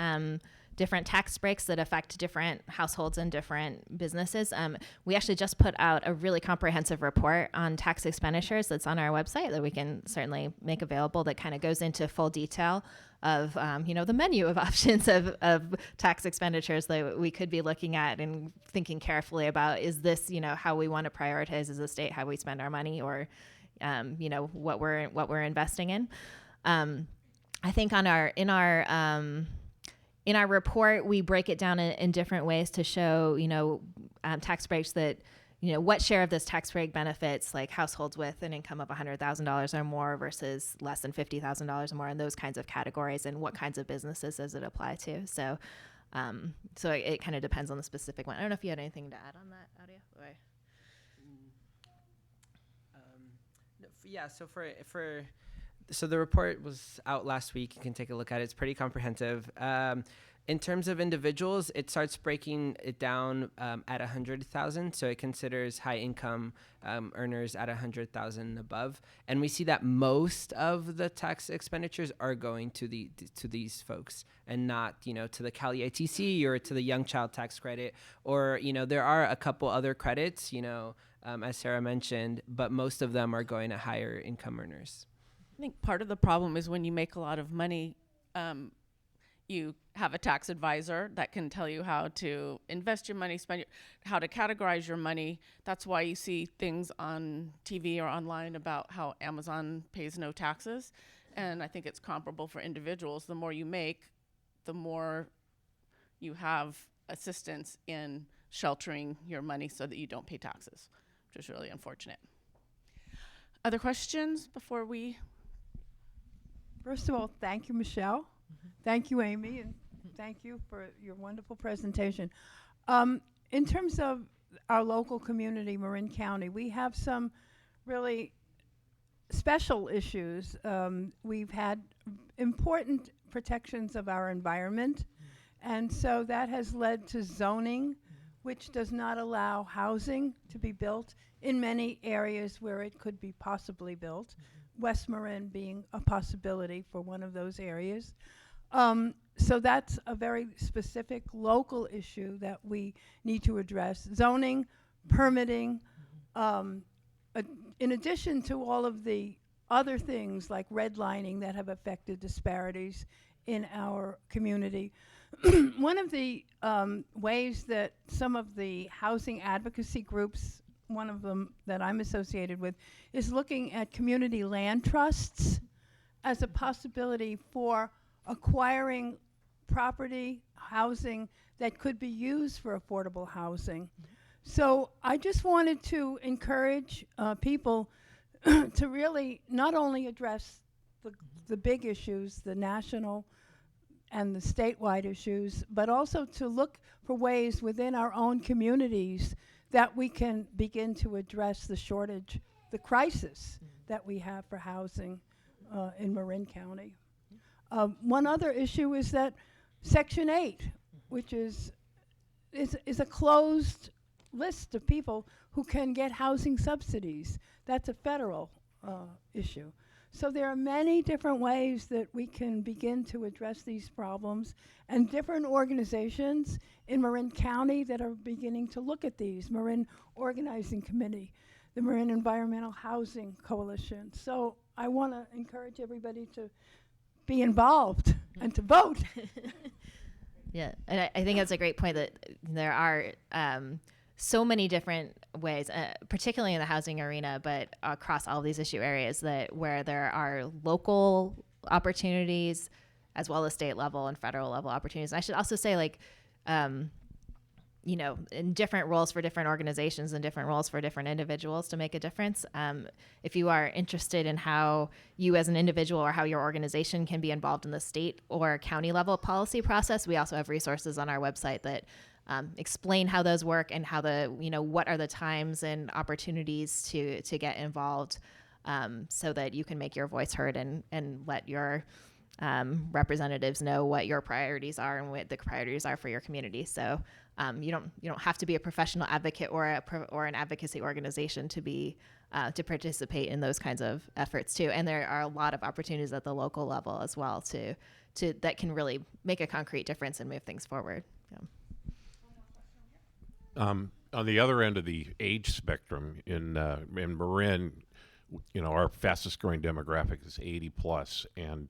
tax breaks that affect different households and different businesses. We actually just put out a really comprehensive report on tax expenditures that's on our website that we can certainly make available, that kind of goes into full detail of the menu of options of tax expenditures that we could be looking at and thinking carefully about. Is this how we want to prioritize as a state, how we spend our money, or what we're investing in? I think in our report, we break it down in different ways to show, tax breaks that, what share of this tax break benefits like households with an income of $100,000 or more versus less than $50,000 or more, and those kinds of categories, and what kinds of businesses does it apply to. So, it kind of depends on the specific one. I don't know if you had anything to add on that, Audio? Yeah. So for So the report was out last week. You can take a look at it. It's pretty comprehensive. In terms of individuals, it starts breaking it down at 100,000. So it considers high income earners at 100,000 above, and we see that most of the tax expenditures are going to these folks, and not to the Cali ITC or to the Young Child Tax Credit, or there are a couple other credits, as Sarah mentioned, but most of them are going to higher income earners. I think part of the problem is when you make a lot of money, you have a tax advisor that can tell you how to invest your money, how to categorize your money. That's why you see things on TV or online about how Amazon pays no taxes. And I think it's comparable for individuals. The more you make, the more you have assistance in sheltering your money so that you don't pay taxes, which is really unfortunate. Other questions before we? First of all, thank you, Michelle. Thank you, Amy, and thank you for your wonderful presentation. In terms of our local community, Marin County, we have some really special issues. We've had important protections of our environment, and so that has led to zoning, which does not allow housing to be built in many areas where it could be possibly built, West Marin being a possibility for one of those areas. So that's a very specific local issue that we need to address. Zoning, permitting, in addition to all of the other things like redlining that have affected disparities in our community. One of the ways that some of the housing advocacy groups, one of them that I'm associated with, is looking at community land trusts as a possibility for acquiring property, housing that could be used for affordable housing. So I just wanted to encourage people to really not only address the big issues, the national and the statewide issues, but also to look for ways within our own communities that we can begin to address the shortage, the crisis that we have for housing in Marin County. One other issue is that Section 8, which is a closed list of people who can get housing subsidies. That's a federal issue. So there are many different ways that we can begin to address these problems, and different organizations in Marin County that are beginning to look at these. Marin Organizing Committee, the Marin Environmental Housing Coalition. So I want to encourage everybody to be involved and to vote. Yeah, and I think that's a great point that there are so many different ways, particularly in the housing arena, but across all these issue areas where there are local opportunities as well as state level and federal level opportunities. And I should also say, in different roles for different organizations and different roles for different individuals to make a difference. If you are interested in how you as an individual or how your organization can be involved in the state or county level policy process, we also have resources on our website that explain how those work and how what are the times and opportunities to get involved, so that you can make your voice heard and let your representatives know what your priorities are and what the priorities are for your community. So you don't have to be a professional advocate or an advocacy organization to be to participate in those kinds of efforts too. And there are a lot of opportunities at the local level as well to that can really make a concrete difference and move things forward. Yeah. On the other end of the age spectrum in Marin, our fastest growing demographic is 80 plus, and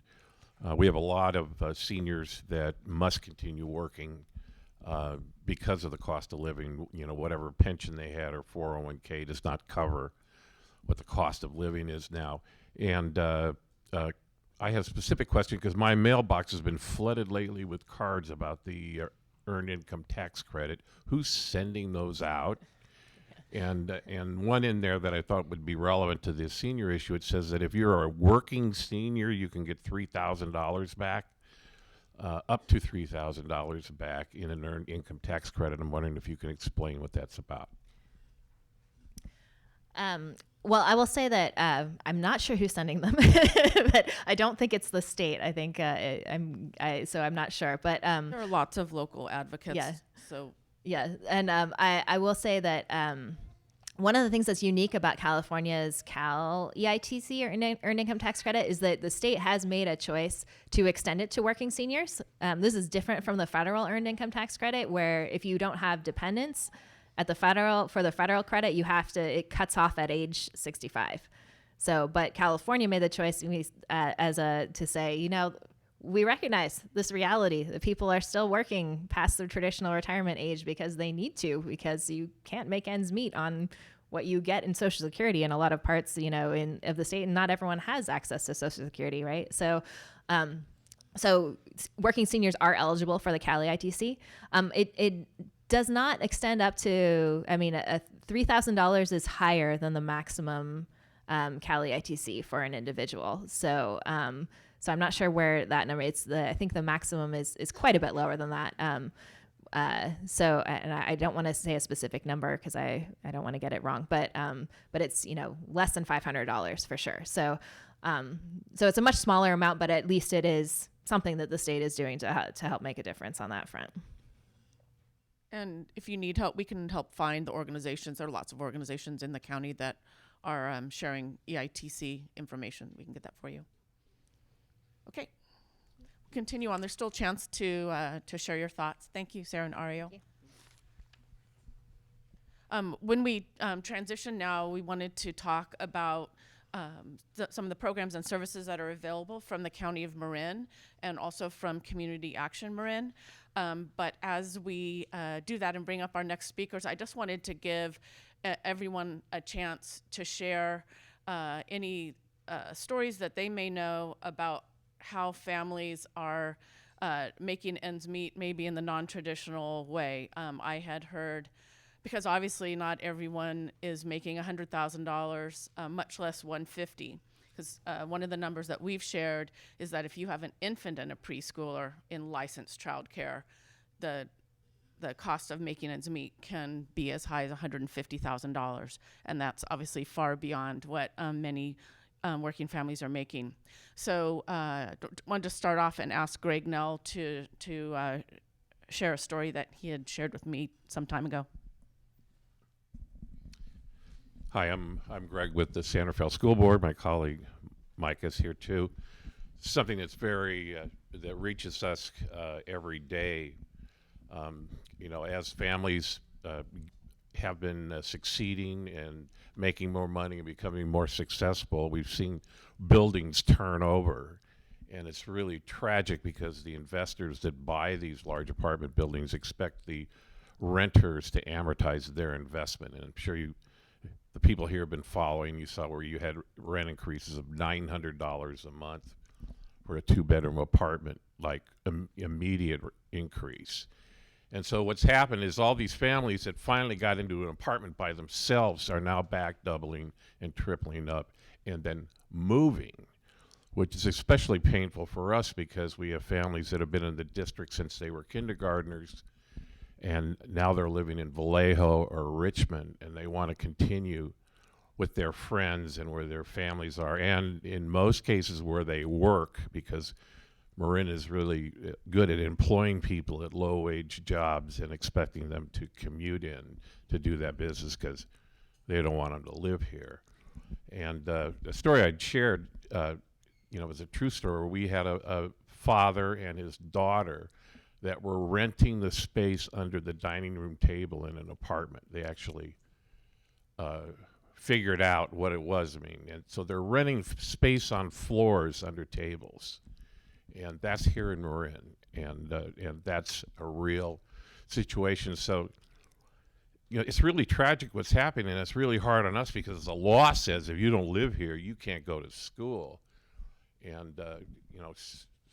we have a lot of seniors that must continue working because of the cost of living. Whatever pension they had or 401k does not cover what the cost of living is now. And I have a specific question because my mailbox has been flooded lately with cards about the Earned Income Tax Credit. Who's sending those out? And one in there that I thought would be relevant to this senior issue, it says that if you're a working senior, you can get $3,000 back, up to $3,000 back in an Earned Income Tax Credit. I'm wondering if you can explain what that's about. Well, I will say that I'm not sure who's sending them, but I don't think it's the state. I think so I'm not sure. But There are lots of local advocates. Yeah. So yeah, and I will say that one of the things that's unique about California's Cal EITC or Earned Income Tax Credit is that the state has made a choice to extend it to working seniors. This is different from the federal Earned Income Tax Credit, where if you don't have dependents at the federal credit, it cuts off at age 65. So, but California made the choice to say, we recognize this reality that people are still working past their traditional retirement age because they need to, because you can't make ends meet on what you get in Social Security in a lot of parts, of the state, and not everyone has access to Social Security, right? So, working seniors are eligible for the Cal EITC. It does not extend up to, $3,000 is higher than the maximum Cal EITC for an individual. So I'm not sure where that number is. I think the maximum is quite a bit lower than that. And I don't want to say a specific number because I don't want to get it wrong, but it's, less than $500 for sure. So it's a much smaller amount, but at least it is something that the state is doing to help make a difference on that front. And if you need help, we can help find the organizations. There are lots of organizations in the county that are sharing EITC information. We can get that for you. Okay. Continue on. There's still a chance to share your thoughts. Thank you, Sarah and Ario. When we transition now, we wanted to talk about some of the programs and services that are available from the County of Marin and also from Community Action Marin. But as we do that and bring up our next speakers, I just wanted to give everyone a chance to share any stories that they may know about how families are making ends meet, maybe in the non-traditional way. I had heard, because obviously not everyone is making $100,000, much less $150,000. Because one of the numbers that we've shared is that if you have an infant and a preschooler in licensed childcare, the cost of making ends meet can be as high as $150,000, and that's obviously far beyond what many working families are making. So wanted to start off and ask Greg Nell to share a story that he had shared with me some time ago. Hi, I'm Greg with the San Rafael School Board. My colleague Mike is here too. Something that's that reaches us every day. As families have been succeeding and making more money and becoming more successful, we've seen buildings turn over. And it's really tragic because the investors that buy these large apartment buildings expect the renters to amortize their investment. And I'm sure the people here have been following. You saw where you had rent increases of $900 a month for a 2-bedroom apartment, like immediate increase. And so what's happened is all these families that finally got into an apartment by themselves are now back doubling and tripling up and then moving, which is especially painful for us because we have families that have been in the district since they were kindergartners, and now they're living in Vallejo or Richmond, and they want to continue with their friends and where their families are, and in most cases where they work, because Marin is really good at employing people at low-wage jobs and expecting them to commute in to do that business because they don't want them to live here. And the story I'd shared, was a true story. We had a father and his daughter that were renting the space under the dining room table in an apartment. They actually figured out what it was. And so they're renting space on floors under tables. And that's here in Marin, and that's a real situation. So, it's really tragic what's happening, and it's really hard on us because the law says if you don't live here, you can't go to school. And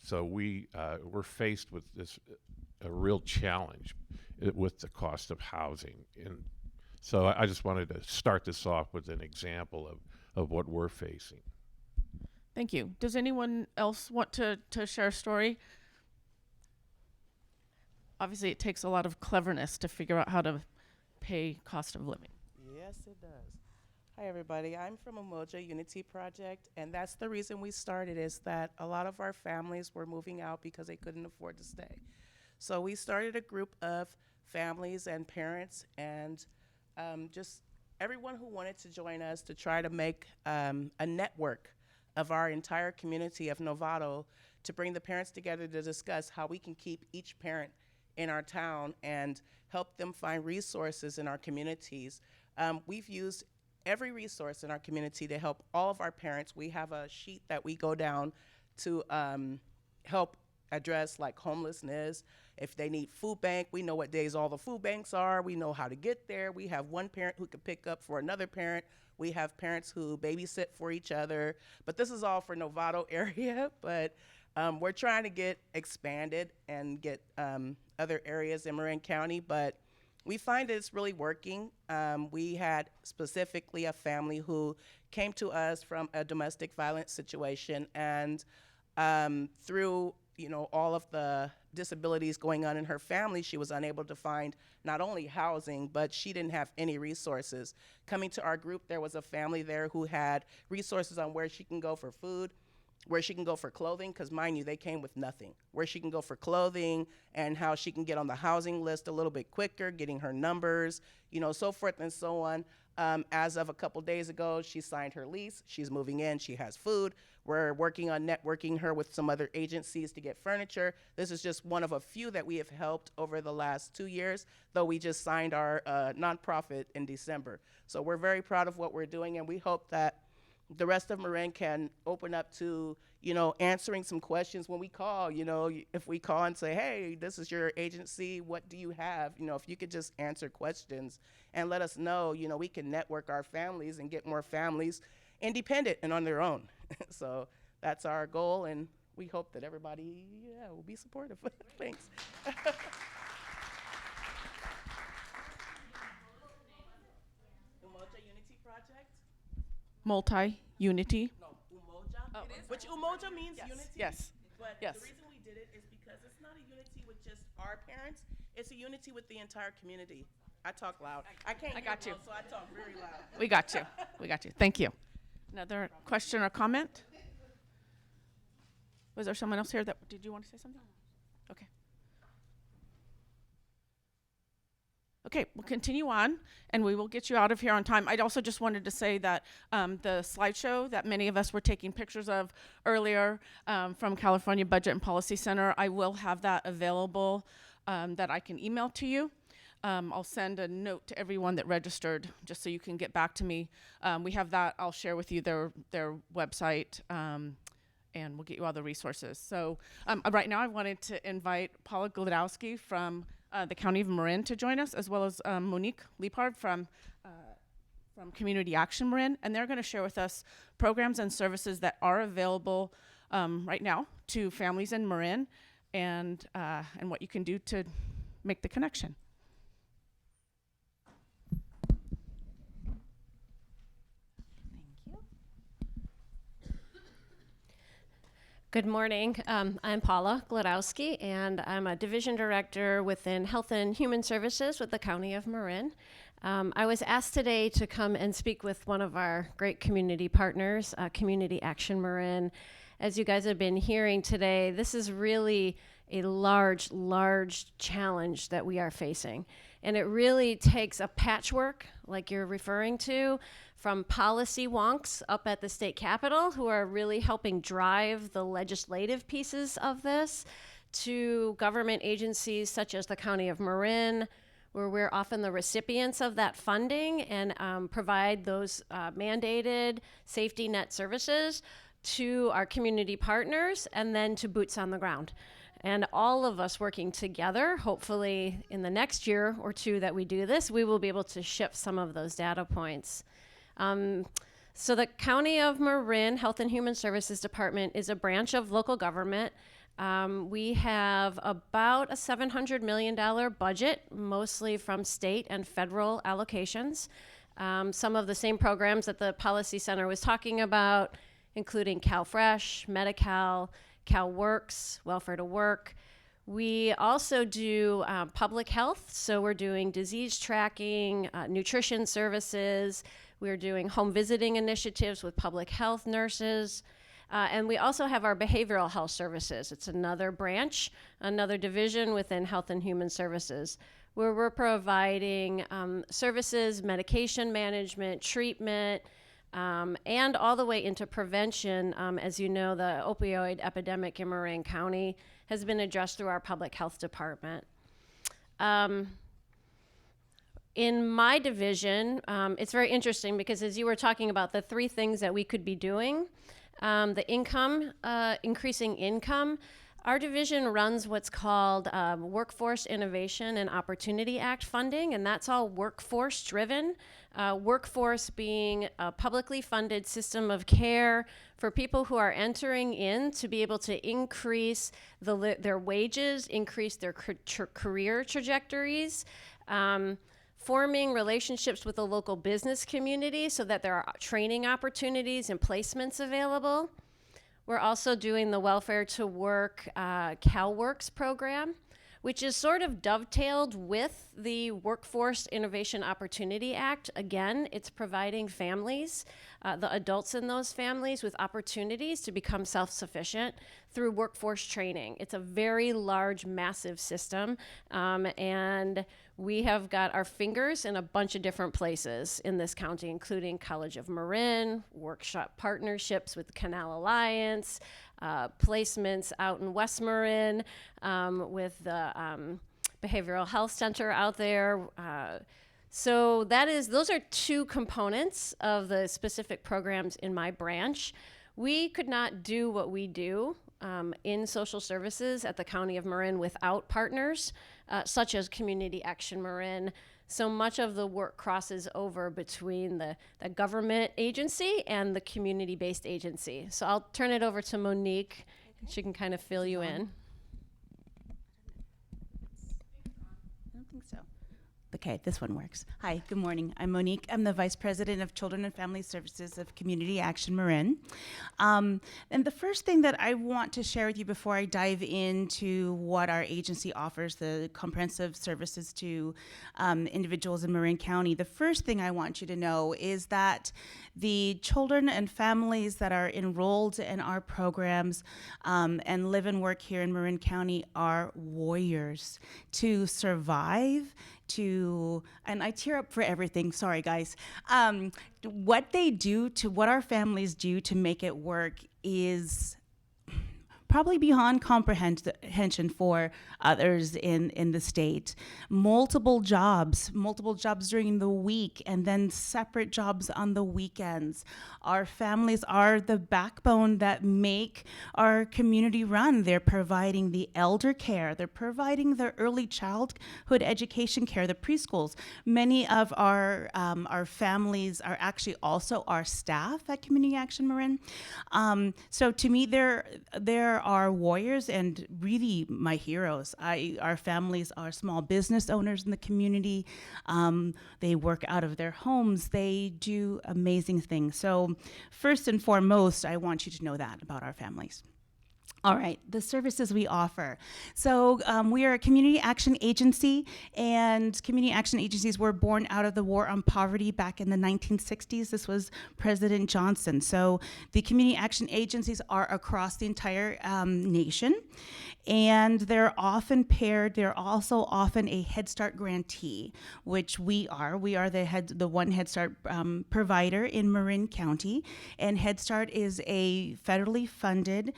so we're faced with a real challenge with the cost of housing. And so I just wanted to start this off with an example of what we're facing. Thank you. Does anyone else want to share a story? Obviously, it takes a lot of cleverness to figure out how to pay cost of living. Yes, it does. Hi, everybody. I'm from Umoja Unity Project, and that's the reason we started, is that a lot of our families were moving out because they couldn't afford to stay. So we started a group of families and parents and just everyone who wanted to join us to try to make a network of our entire community of Novato, to bring the parents together to discuss how we can keep each parent in our town and help them find resources in our communities. We've used every resource in our community to help all of our parents. We have a sheet that we go down to help address like homelessness. If they need food bank, we know what days all the food banks are. We know how to get there. We have one parent who can pick up for another parent. We have parents who babysit for each other. But this is all for Novato area. But we're trying to get expanded and get other areas in Marin County. But we find that it's really working. We had specifically a family who came to us from a domestic violence situation, and through all of the disabilities going on in her family, she was unable to find not only housing, but she didn't have any resources. Coming to our group, there was a family there who had resources on where she can go for food, where she can go for clothing, because mind you, they came with nothing, where she can go for clothing and how she can get on the housing list a little bit quicker, getting her numbers, so forth and so on. As of a couple days ago, she signed her lease. She's moving in. She has food. We're working on networking her with some other agencies to get furniture. This is just one of a few that we have helped over the last 2 years, though we just signed our nonprofit in December. So we're very proud of what we're doing, and we hope that the rest of Marin can open up to, answering some questions when we call. If we call and say, hey, this is your agency, what do you have? If you could just answer questions and let us know, we can network our families and get more families independent and on their own. So that's our goal, and we hope that everybody, will be supportive. Thanks. Umoja Unity Project? Multi-unity. No, Umoja. Which Umoja means unity. Yes. But Yes. the reason we did it is because it's not a unity with just our parents. It's a unity with the entire community. I talk loud. I can't hear got you. well, so I talk very loud. We got you. We got you. Thank you. Another question or comment? Was there someone else here that, did you want to say something? Okay. Okay, we'll continue on, and we will get you out of here on time. I'd also just wanted to say that the slideshow that many of us were taking pictures of earlier from California Budget and Policy Center, I will have that available that I can email to you. I'll send a note to everyone that registered just so you can get back to me. We have that. I'll share with you their website, and we'll get you all the resources. So right now I wanted to invite Paula Glodowski from the County of Marin to join us, as well as Monique Liepard from Community Action Marin, and they're going to share with us programs and services that are available right now to families in Marin, and what you can do to make the connection. Good morning. I'm Paula Glodowski, and I'm a division director within Health and Human Services with the County of Marin. I was asked today to come and speak with one of our great community partners, Community Action Marin. As you guys have been hearing today, this is really a large, large challenge that we are facing. And it really takes a patchwork, like you're referring to, from policy wonks up at the state capitol who are really helping drive the legislative pieces of this, to government agencies such as the County of Marin, where we're often the recipients of that funding and provide those mandated safety net services, to our community partners, and then to boots on the ground. And all of us working together, hopefully in the next year or two that we do this, we will be able to shift some of those data points. So the County of Marin Health and Human Services Department is a branch of local government. We have about a $700 million budget, mostly from state and federal allocations. Some of the same programs that the Policy Center was talking about, including CalFresh, Medi-Cal, CalWorks, Welfare to Work. We also do public health, so we're doing disease tracking, nutrition services. We're doing home visiting initiatives with public health nurses. And we also have our behavioral health services. It's another branch, another division within Health and Human Services, where we're providing services, medication management, treatment, and all the way into prevention. As you know, the opioid epidemic in Marin County has been addressed through our public health department. In my division, it's very interesting because as you were talking about the three things that we could be doing, the income, increasing income, our division runs what's called Workforce Innovation and Opportunity Act funding, and that's all workforce driven. Workforce being a publicly funded system of care for people who are entering in to be able to increase their wages, increase their career trajectories, forming relationships with the local business community so that there are training opportunities and placements available. We're also doing the Welfare to Work CalWorks program, which is sort of dovetailed with the Workforce Innovation Opportunity Act. Again, it's providing families, the adults in those families, with opportunities to become self-sufficient through workforce training. It's a very large, massive system, and we have got our fingers in a bunch of different places in this county, including College of Marin, workshop partnerships with the Canal Alliance, placements out in West Marin with the Behavioral Health Center out there. So those are two components of the specific programs in my branch. We could not do what we do in social services at the County of Marin without partners, such as Community Action Marin. So much of the work crosses over between the government agency and the community-based agency. So I'll turn it over to Monique. She can kind of fill you in. I don't think so. Okay, this one works. Hi, good morning. I'm Monique. I'm the Vice President of Children and Family Services of Community Action Marin. And the first thing that I want to share with you before I dive into what our agency offers, the comprehensive services to individuals in Marin County, the first thing I want you to know is that the children and families that are enrolled in our programs and live and work here in Marin County are warriors to survive, and I tear up for everything, sorry guys. What our families do to make it work is probably beyond comprehension for others in the state. Multiple jobs during the week, and then separate jobs on the weekends. Our families are the backbone that make our community run. They're providing the elder care. They're providing the early childhood education care, the preschools. Many of our families are actually also our staff at Community Action Marin. So to me, they're are warriors and really my heroes. Our families are small business owners in the community. They work out of their homes. They do amazing things. So first and foremost, I want you to know that about our families. All right, the services we offer. So we are a community action agency, and community action agencies were born out of the war on poverty back in the 1960s. This was President Johnson. So the community action agencies are across the entire nation, and they're often paired. They're also often a Head Start grantee, which we are. We are the one Head Start provider in Marin County, and Head Start is a federally funded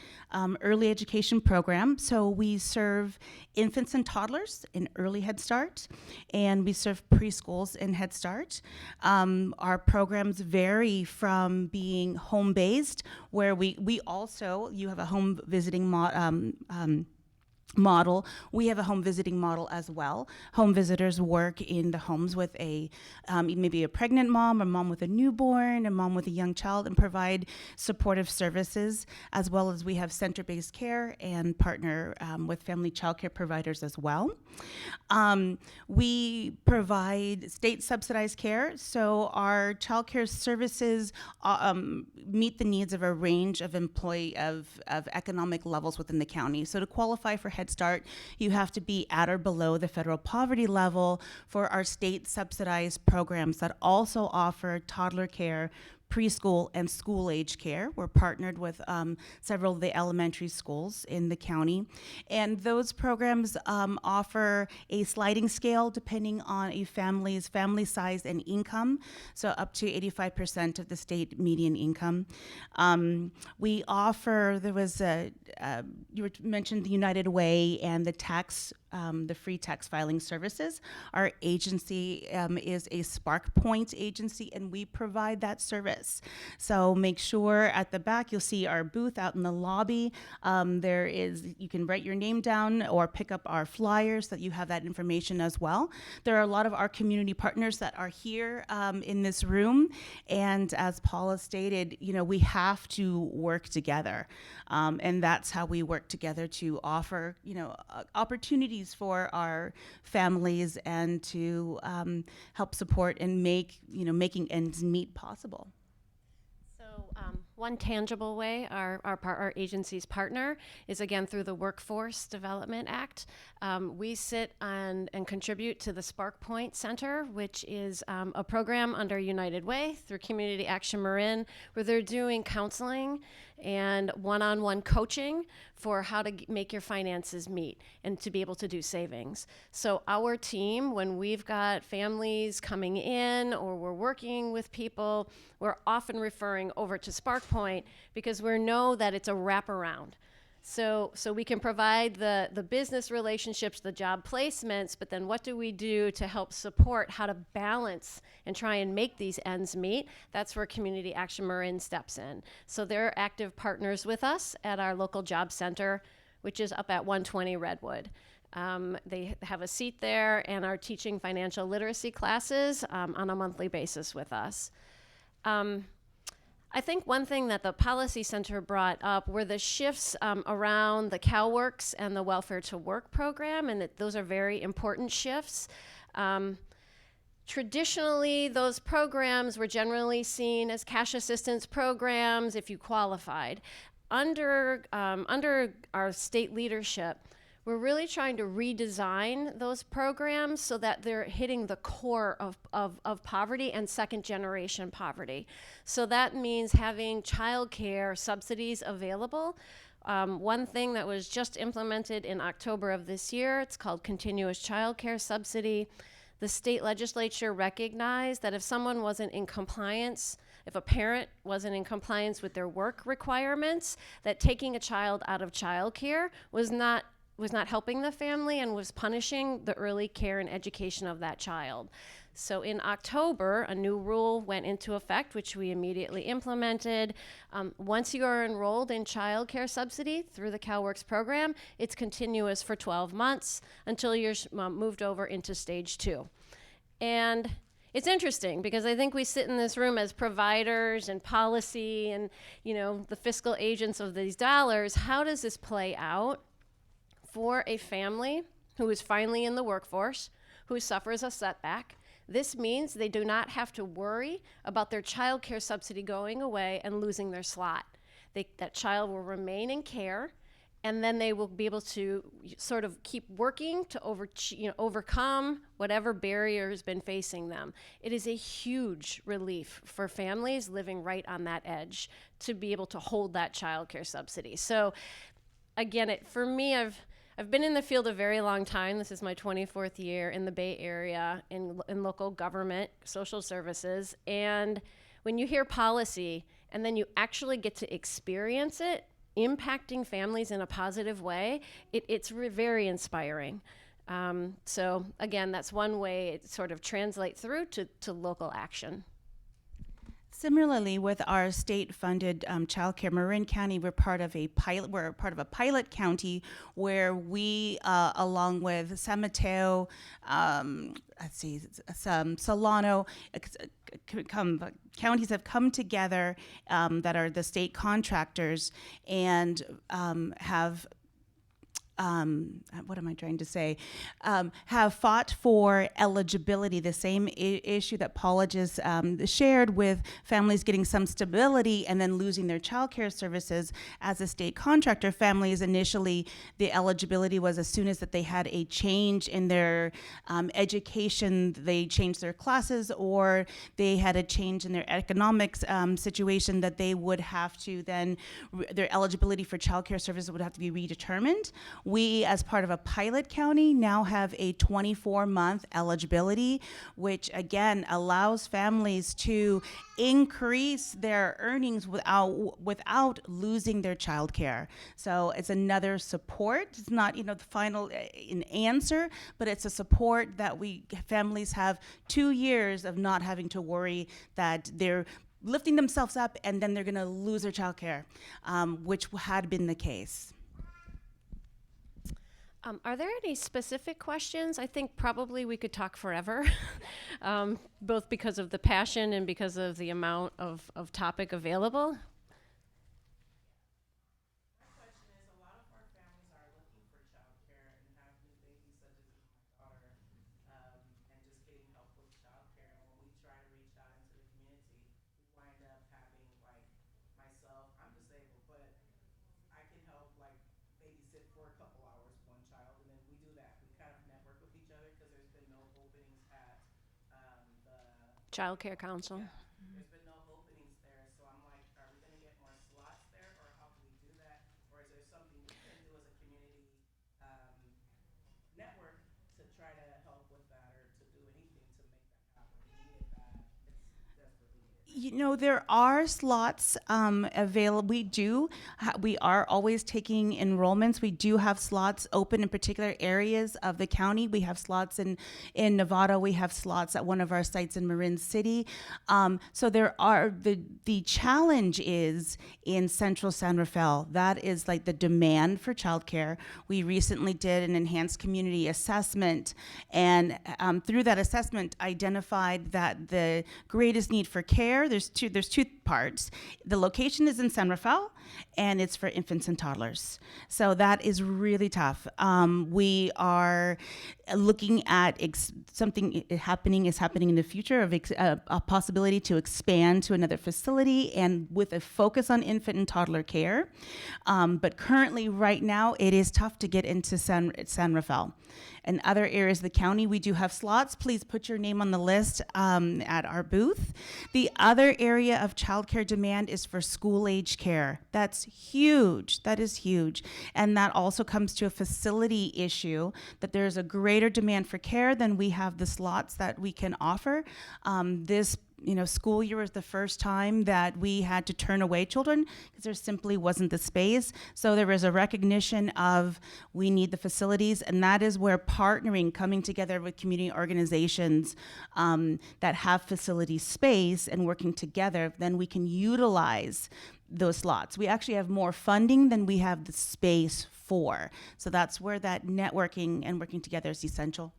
early education program. So we serve infants and toddlers in early Head Start, and we serve preschools in Head Start. Our programs vary from being home-based, where you have a home visiting model. We have a home visiting model as well. Home visitors work in the homes with maybe a pregnant mom, a mom with a newborn, a mom with a young child, and provide supportive services, as well as we have center-based care and partner with family child care providers as well. We provide state subsidized care, so our child care services meet the needs of a range of economic levels within the county. So to qualify for Head Head Start, you have to be at or below the federal poverty level for our state subsidized programs that also offer toddler care, preschool, and school age care. We're partnered with several of the elementary schools in the county. And those programs offer a sliding scale depending on a family's family size and income, so up to 85% of the state median income. We offer, you mentioned the United Way and the free tax filing services. Our agency is a Spark Point agency, and we provide that service. So make sure at the back you'll see our booth out in the lobby. You can write your name down or pick up our flyers so that you have that information as well. There are a lot of our community partners that are here in this room, and as Paula stated, we have to work together, and that's how we work together to offer opportunities for our families and to help support and making ends meet possible. So one tangible way our agencies partner is, again, through the Workforce Development Act. We sit on and contribute to the Spark Point Center, which is a program under United Way through Community Action Marin, where they're doing counseling and one-on-one coaching for how to make your finances meet and to be able to do savings. So our team, when we've got families coming in or we're working with people, we're often referring over to Spark Point because we know that it's a wraparound. So we can provide the business relationships, the job placements, but then what do we do to help support how to balance and try and make these ends meet? That's where Community Action Marin steps in. So they're active partners with us at our local job center, which is up at 120 Redwood. They have a seat there and are teaching financial literacy classes on a monthly basis with us. I think one thing that the Policy Center brought up were the shifts around the CalWorks and the Welfare to Work program, and that those are very important shifts. Traditionally, those programs were generally seen as cash assistance programs if you qualified. Under our state leadership, we're really trying to redesign those programs so that they're hitting the core of poverty and second generation poverty. So that means having childcare subsidies available. One thing that was just implemented in October of this year, it's called Continuous Childcare Subsidy. The state legislature recognized that if someone wasn't in compliance, if a parent wasn't in compliance with their work requirements, that taking a child out of childcare was not helping the family and was punishing the early care and education of that child. So in October, a new rule went into effect, which we immediately implemented. Once you are enrolled in child care subsidy through the CalWorks program, it's continuous for 12 months until you're moved over into stage 2. And it's interesting because I think we sit in this room as providers and policy and, the fiscal agents of these dollars. How does this play out for a family who is finally in the workforce, who suffers a setback? This means they do not have to worry about their child care subsidy going away and losing their slot. That child will remain in care, and then they will be able to sort of keep working to overcome whatever barrier has been facing them. It is a huge relief for families living right on that edge to be able to hold that child care subsidy. So again, for me, I've been in the field a very long time. This is my 24th year in the Bay Area in local government, social services. And when you hear policy and then you actually get to experience it impacting families in a positive way, it's very inspiring. So again, that's one way it sort of translates through to local action. Similarly, with our state-funded childcare, Marin County, we're part of a pilot county where we, along with San Mateo, Solano, counties have come together that are the state contractors and have what am I trying to say? Have fought for eligibility, the same issue that Paula just shared with families getting some stability and then losing their child care services. As a state contractor, families initially, the eligibility was as soon as that they had a change in their education, they changed their classes, or they had a change in their economics situation, that they would have to then, their eligibility for child care services would have to be redetermined. We, as part of a pilot county, now have a 24-month eligibility, which again allows families to increase their earnings without losing their child care. So it's another support. It's not, the final answer, but it's a support that families have 2 years of not having to worry that they're lifting themselves up and then they're going to lose their child care, which had been the case. Are there any specific questions? I think probably we could talk forever, both because of the passion and because of the amount of topic available. My question is, a lot of our families are looking for childcare and have new babies, such as my daughter, and just getting help with childcare. And when we try to reach out into the community, we wind up having, like, myself, I'm disabled, but I can help, like, babysit for a couple hours one child, and then we do that. We kind of network with each other because there's been no openings at the Child Care Council. yeah, there's been no openings there. So I'm like, are we gonna get more slots there, or how can we do that? Or is there something we can do as a community network to try to help with that, or to do anything to make that happen? We needed that. It's desperately needed. There are slots available. We are always taking enrollments. We do have slots open in particular areas of the county. We have slots in Nevada. We have slots at one of our sites in Marin City. So there are, the challenge is in Central San Rafael. That is like the demand for childcare. We recently did an enhanced community assessment, and through that assessment identified that the greatest need for care, there's two parts. The location is in San Rafael, and it's for infants and toddlers. So that is really tough. We are looking at something happening in the future of a possibility to expand to another facility, and with a focus on infant and toddler care. But currently, right now, it is tough to get into San Rafael. In other areas of the county, we do have slots. Please put your name on the list at our booth. The other area of childcare demand is for school-age care. That's huge. That is huge. And that also comes to a facility issue, that there's a greater demand for care than we have the slots that we can offer. This school year was the first time that we had to turn away children because there simply wasn't the space. So there was a recognition of we need the facilities, and that is where partnering, coming together with community organizations that have facility space and working together, then we can utilize those slots. We actually have more funding than we have the space for. So that's where that networking and working together is essential.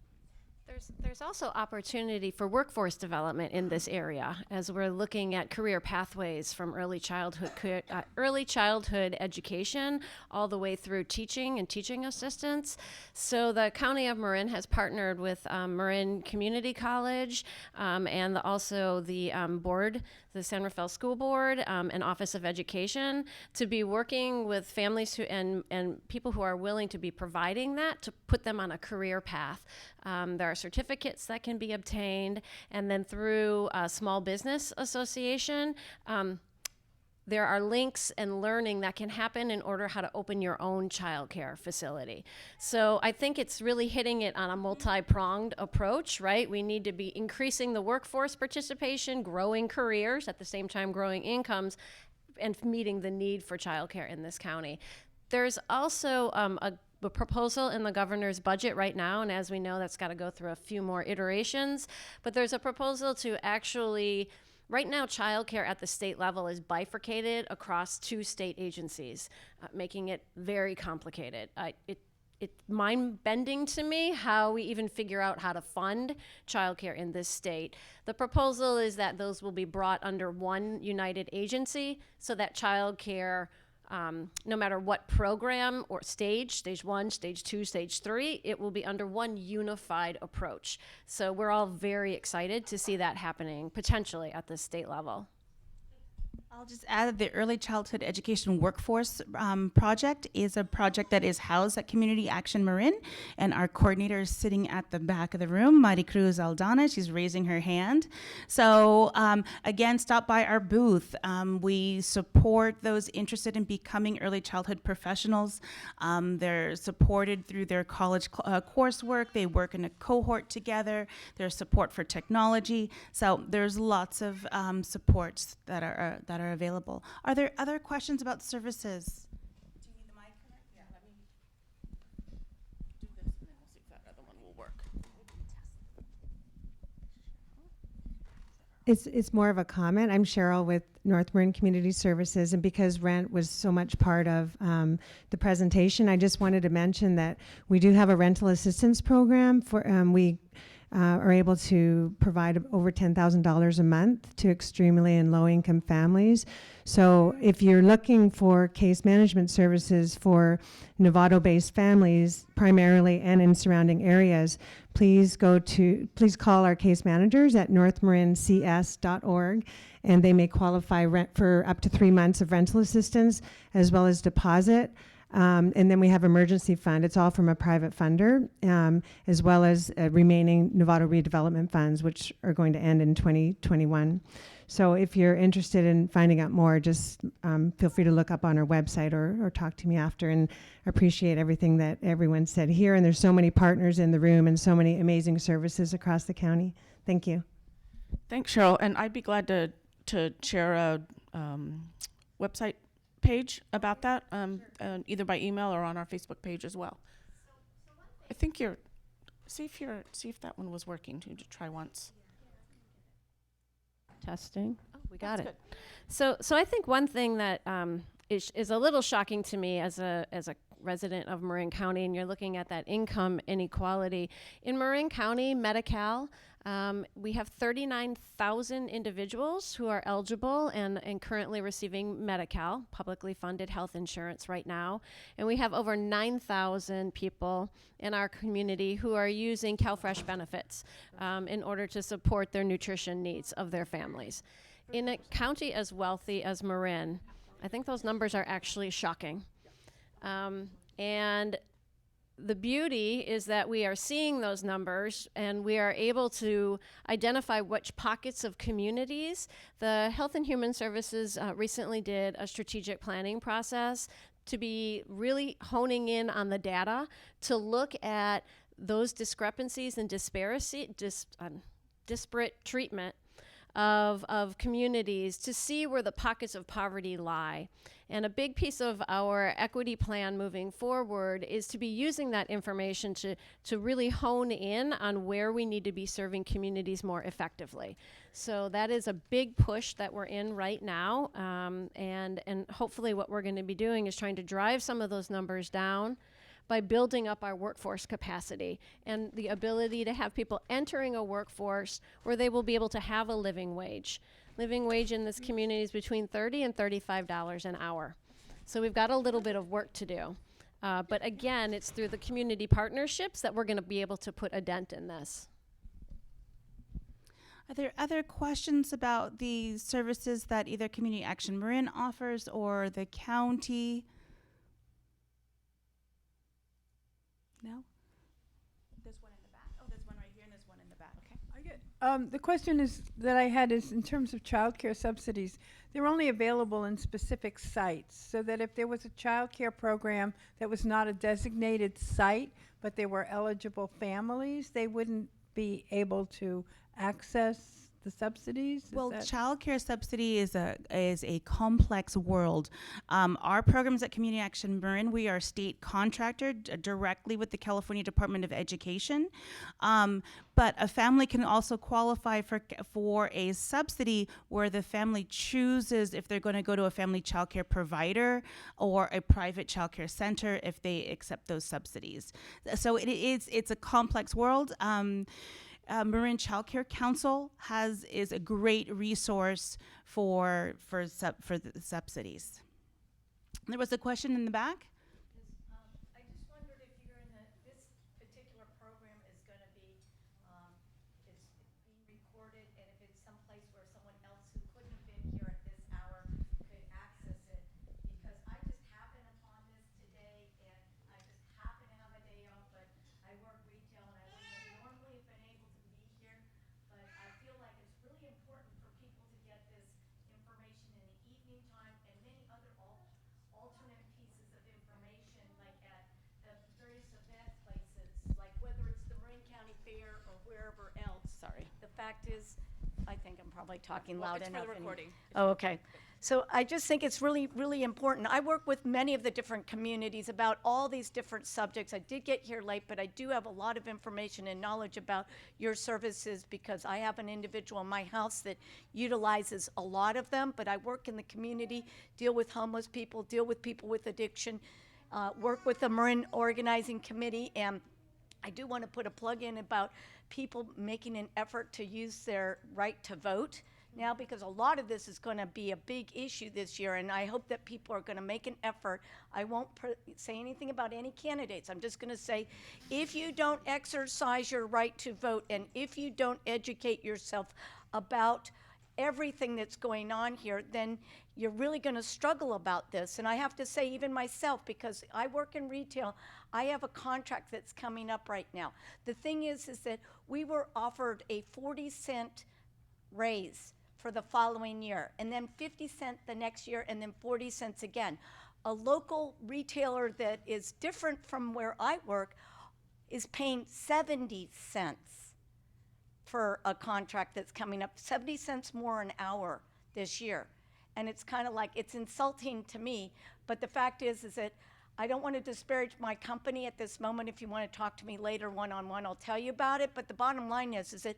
There's also opportunity for workforce development in this area, as we're looking at career pathways from early childhood education all the way through teaching and teaching assistants. So the County of Marin has partnered with Marin Community College and also the board, the San Rafael School Board and Office of Education, to be working with families who and people who are willing to be providing that, to put them on a career path. There are certificates that can be obtained, and then through a small business association, there are links and learning that can happen in order how to open your own childcare facility. So I think it's really hitting it on a multi-pronged approach, right? We need to be increasing the workforce participation, growing careers, at the same time growing incomes, and meeting the need for childcare in this county. There's also a proposal in the governor's budget right now, and as we know, that's got to go through a few more iterations, but there's a proposal to actually, right now, childcare at the state level is bifurcated across 2 state agencies, making it very complicated. It's mind-bending to me how we even figure out how to fund childcare in this state. The proposal is that those will be brought under one united agency so that childcare no matter what program or stage 1, stage 2, stage 3, it will be under one unified approach. So we're all very excited to see that happening potentially at the state level. I'll just add that the Early Childhood Education Workforce project is a project that is housed at Community Action Marin, and our coordinator is sitting at the back of the room, Maricruz Aldana. She's raising her hand. So again, stop by our booth. We support those interested in becoming early childhood professionals. They're supported through their college coursework. They work in a cohort together. There's support for technology. So there's lots of supports that are available. Are there other questions about services? Do you need the mic? Yeah, let me do this and then we'll see if that other one will work. It's more of a comment. I'm Cheryl with North Marin Community Services, and because rent was so much part of the presentation, I just wanted to mention that we do have a rental assistance program. For we are able to provide over $10,000 a month to extremely and low-income families. So if you're looking for case management services for Novato-based families, primarily and in surrounding areas, please call our case managers at northmarincs.org, and they may qualify for up to 3 months of rental assistance as well as deposit. And then we have emergency fund. It's all from a private funder, as well as remaining Novato redevelopment funds, which are going to end in 2021. So if you're interested in finding out more, just feel free to look up on our website or talk to me after, and appreciate everything that everyone said here. And there's so many partners in the room and so many amazing services across the county. Thank you. Thanks, Cheryl. And I'd be glad to share a website page about that, either by email or on our Facebook page as well. I think see if that one was working. To try once. Testing. Oh, we got it. So I think one thing that is a little shocking to me as a resident of Marin County, and you're looking at that income inequality in Marin County, Medi-Cal. We have 39,000 individuals who are eligible and currently receiving Medi-Cal, publicly funded health insurance right now. And we have over 9,000 people in our community who are using CalFresh benefits in order to support their nutrition needs of their families. In a county as wealthy as Marin, I think those numbers are actually shocking. And the beauty is that we are seeing those numbers and we are able to identify which pockets of communities. The Health and Human Services recently did a strategic planning process to be really honing in on the data to look at those discrepancies and disparate treatment of communities to see where the pockets of poverty lie. And a big piece of our equity plan moving forward is to be using that information to really hone in on where we need to be serving communities more effectively. So that is a big push that we're in right now. And hopefully what we're going to be doing is trying to drive some of those numbers down by building up our workforce capacity and the ability to have people entering a workforce where they will be able to have a living wage. Living wage in this community is between $30 and $35 an hour. So we've got a little bit of work to do. But again, it's through the community partnerships that we're going to be able to put a dent in this. Are there other questions about the services that either Community Action Marin offers or the county? No? There's one in the back. Oh, there's one right here and there's one in the back. Okay. The question is that I had is in terms of childcare subsidies, they're only available in specific sites, so that if there was a childcare program that was not a designated site, but they were eligible families, they wouldn't be able to access the subsidies? Well, child care subsidy is a complex world. Our programs at Community Action Marin, we are state contractor directly with the California Department of Education. But a family can also qualify for a subsidy where the family chooses if they're going to go to a family child care provider or a private child care center if they accept those subsidies. So it's a complex world. Marin Child Care Council is a great resource for the subsidies. There was a question in the back. I just wondered if you're in this particular program is going to be, is being recorded, and if it's someplace where someone else who couldn't have been here at this hour could access it. Because I just happened upon this today, and I just happen to have a day off, but I work retail, and I wouldn't have normally been able to be here. But I feel like it's really important for people to get this information in the evening time, and many other alternate pieces of information, like at the various event places, like whether it's the Marin County Fair or wherever else. Sorry. The fact is, I think I'm probably talking loud it's for enough. the recording. Oh, okay. So I just think it's really, really important. I work with many of the different communities about all these different subjects. I did get here late, but I do have a lot of information and knowledge about your services because I have an individual in my house that utilizes a lot of them, but I work in the community, deal with homeless people, deal with people with addiction, work with the Marin Organizing Committee, and I do want to put a plug in about people making an effort to use their right to vote now, because a lot of this is going to be a big issue this year, and I hope that people are going to make an effort. I won't say anything about any candidates. I'm just going to say, if you don't exercise your right to vote, and if you don't educate yourself about everything that's going on here, then you're really going to struggle about this. And I have to say, even myself, because I work in retail, I have a contract that's coming up right now. The thing is that we were offered a 40-cent raise for the following year, and then 50 cents the next year, and then 40 cents again. A local retailer that is different from where I work is paying 70 cents for a contract that's coming up, 70 cents more an hour this year. And it's kind of like, it's insulting to me, but the fact is that I don't want to disparage my company at this moment. If you want to talk to me later one-on-one, I'll tell you about it. But the bottom line is that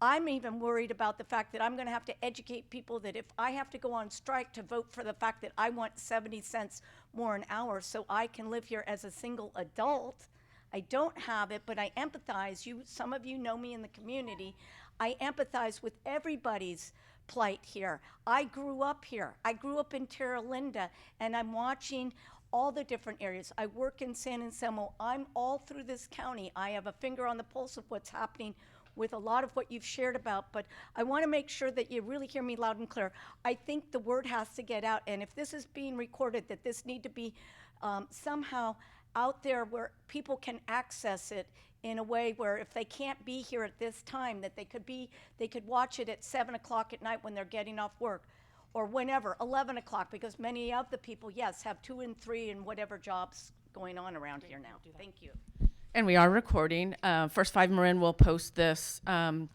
I'm even worried about the fact that I'm going to have to educate people that if I have to go on strike to vote for the fact that I want 70 cents more an hour so I can live here as a single adult, I don't have it, but I empathize. Some of you know me in the community. I empathize with everybody's plight here. I grew up here. I grew up in Terra Linda, and I'm watching all the different areas. I work in San Anselmo. I'm all through this county. I have a finger on the pulse of what's happening with a lot of what you've shared about, but I want to make sure that you really hear me loud and clear. I think the word has to get out, and if this is being recorded, that this need to be somehow out there where people can access it in a way where if they can't be here at this time, that they could watch it at 7 o'clock at night when they're getting off work, or whenever, 11 o'clock, because many of the people, yes, have 2 and 3 and whatever jobs going on around here now. Thank you. And we are recording. First 5 Marin will post this on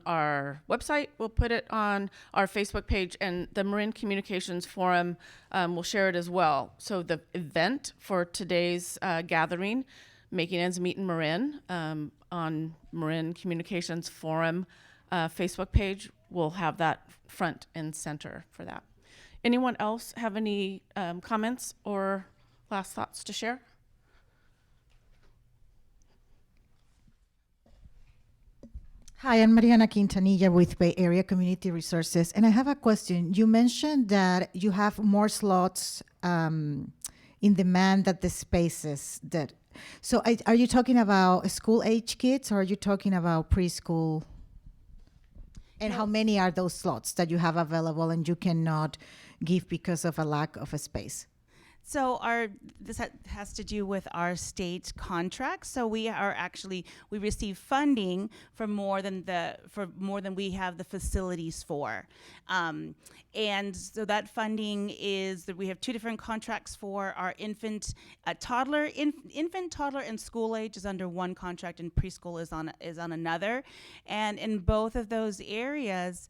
our website. We'll put it on our Facebook page, and the Marin Communications Forum will share it as well. So the event for today's gathering, Making Ends Meet in Marin, on Marin Communications Forum Facebook page, we'll have that front and center for that. Anyone else have any comments or last thoughts to share? Hi, I'm Mariana Quintanilla with Bay Area Community Resources, and I have a question. You mentioned that you have more slots in demand than the spaces that. So, are you talking about school-age kids, or are you talking about preschool? And how many are those slots that you have available and you cannot give because of a lack of a space? So this has to do with our state contracts. So we receive funding for more than we have the facilities for, and so that funding is that we have 2 different contracts for our infant, toddler, and school age is under one contract, and preschool is on another, and in both of those areas,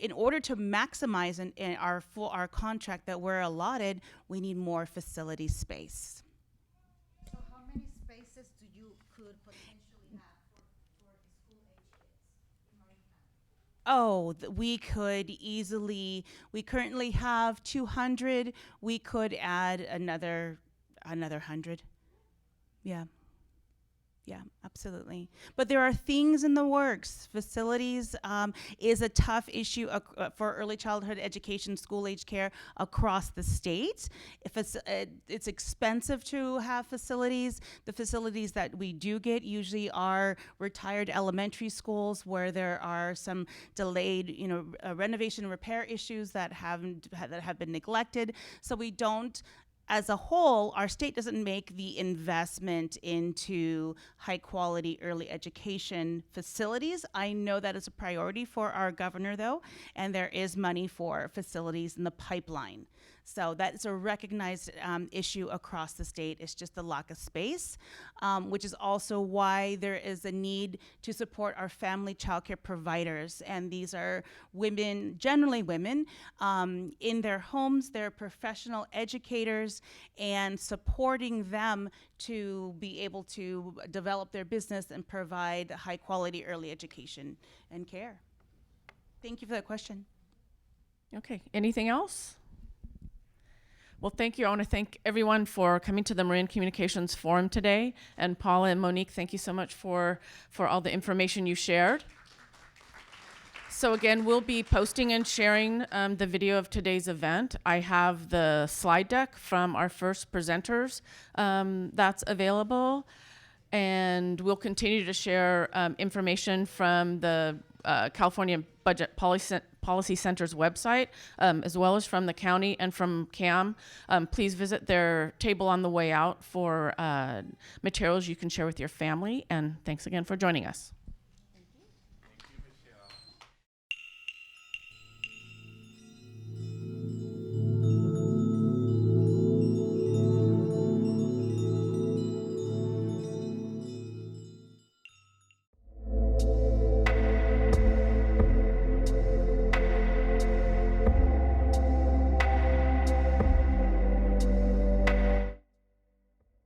in order to maximize in our contract that we're allotted, we need more facility space. So how many spaces could potentially have for school-age kids in Marin County? We currently have 200. We could add another 100. Yeah. Yeah, absolutely. But there are things in the works. Facilities is a tough issue for early childhood education, school age care across the state. If it's expensive to have facilities. The facilities that we do get usually are retired elementary schools where there are some delayed, renovation and repair issues that have been neglected. So we don't. As a whole, our state doesn't make the investment into high quality early education facilities. I know that is a priority for our governor, though, and there is money for facilities in the pipeline. So that's a recognized issue across the state. It's just the lack of space, which is also why there is a need to support our family childcare providers. And these are women, generally women, in their homes. They're professional educators, and supporting them to be able to develop their business and provide high quality early education and care. Thank you for that question. Okay, anything else? Well, thank you. I want to thank everyone for coming to the Marin Communications Forum today. And Paula and Monique, thank you so much for all the information you shared. So again, we'll be posting and sharing the video of today's event. I have the slide deck from our first presenters that's available. And we'll continue to share information from the California Budget Policy Center's website, as well as from the county and from CAM. Please visit their table on the way out for materials you can share with your family. And thanks again for joining us.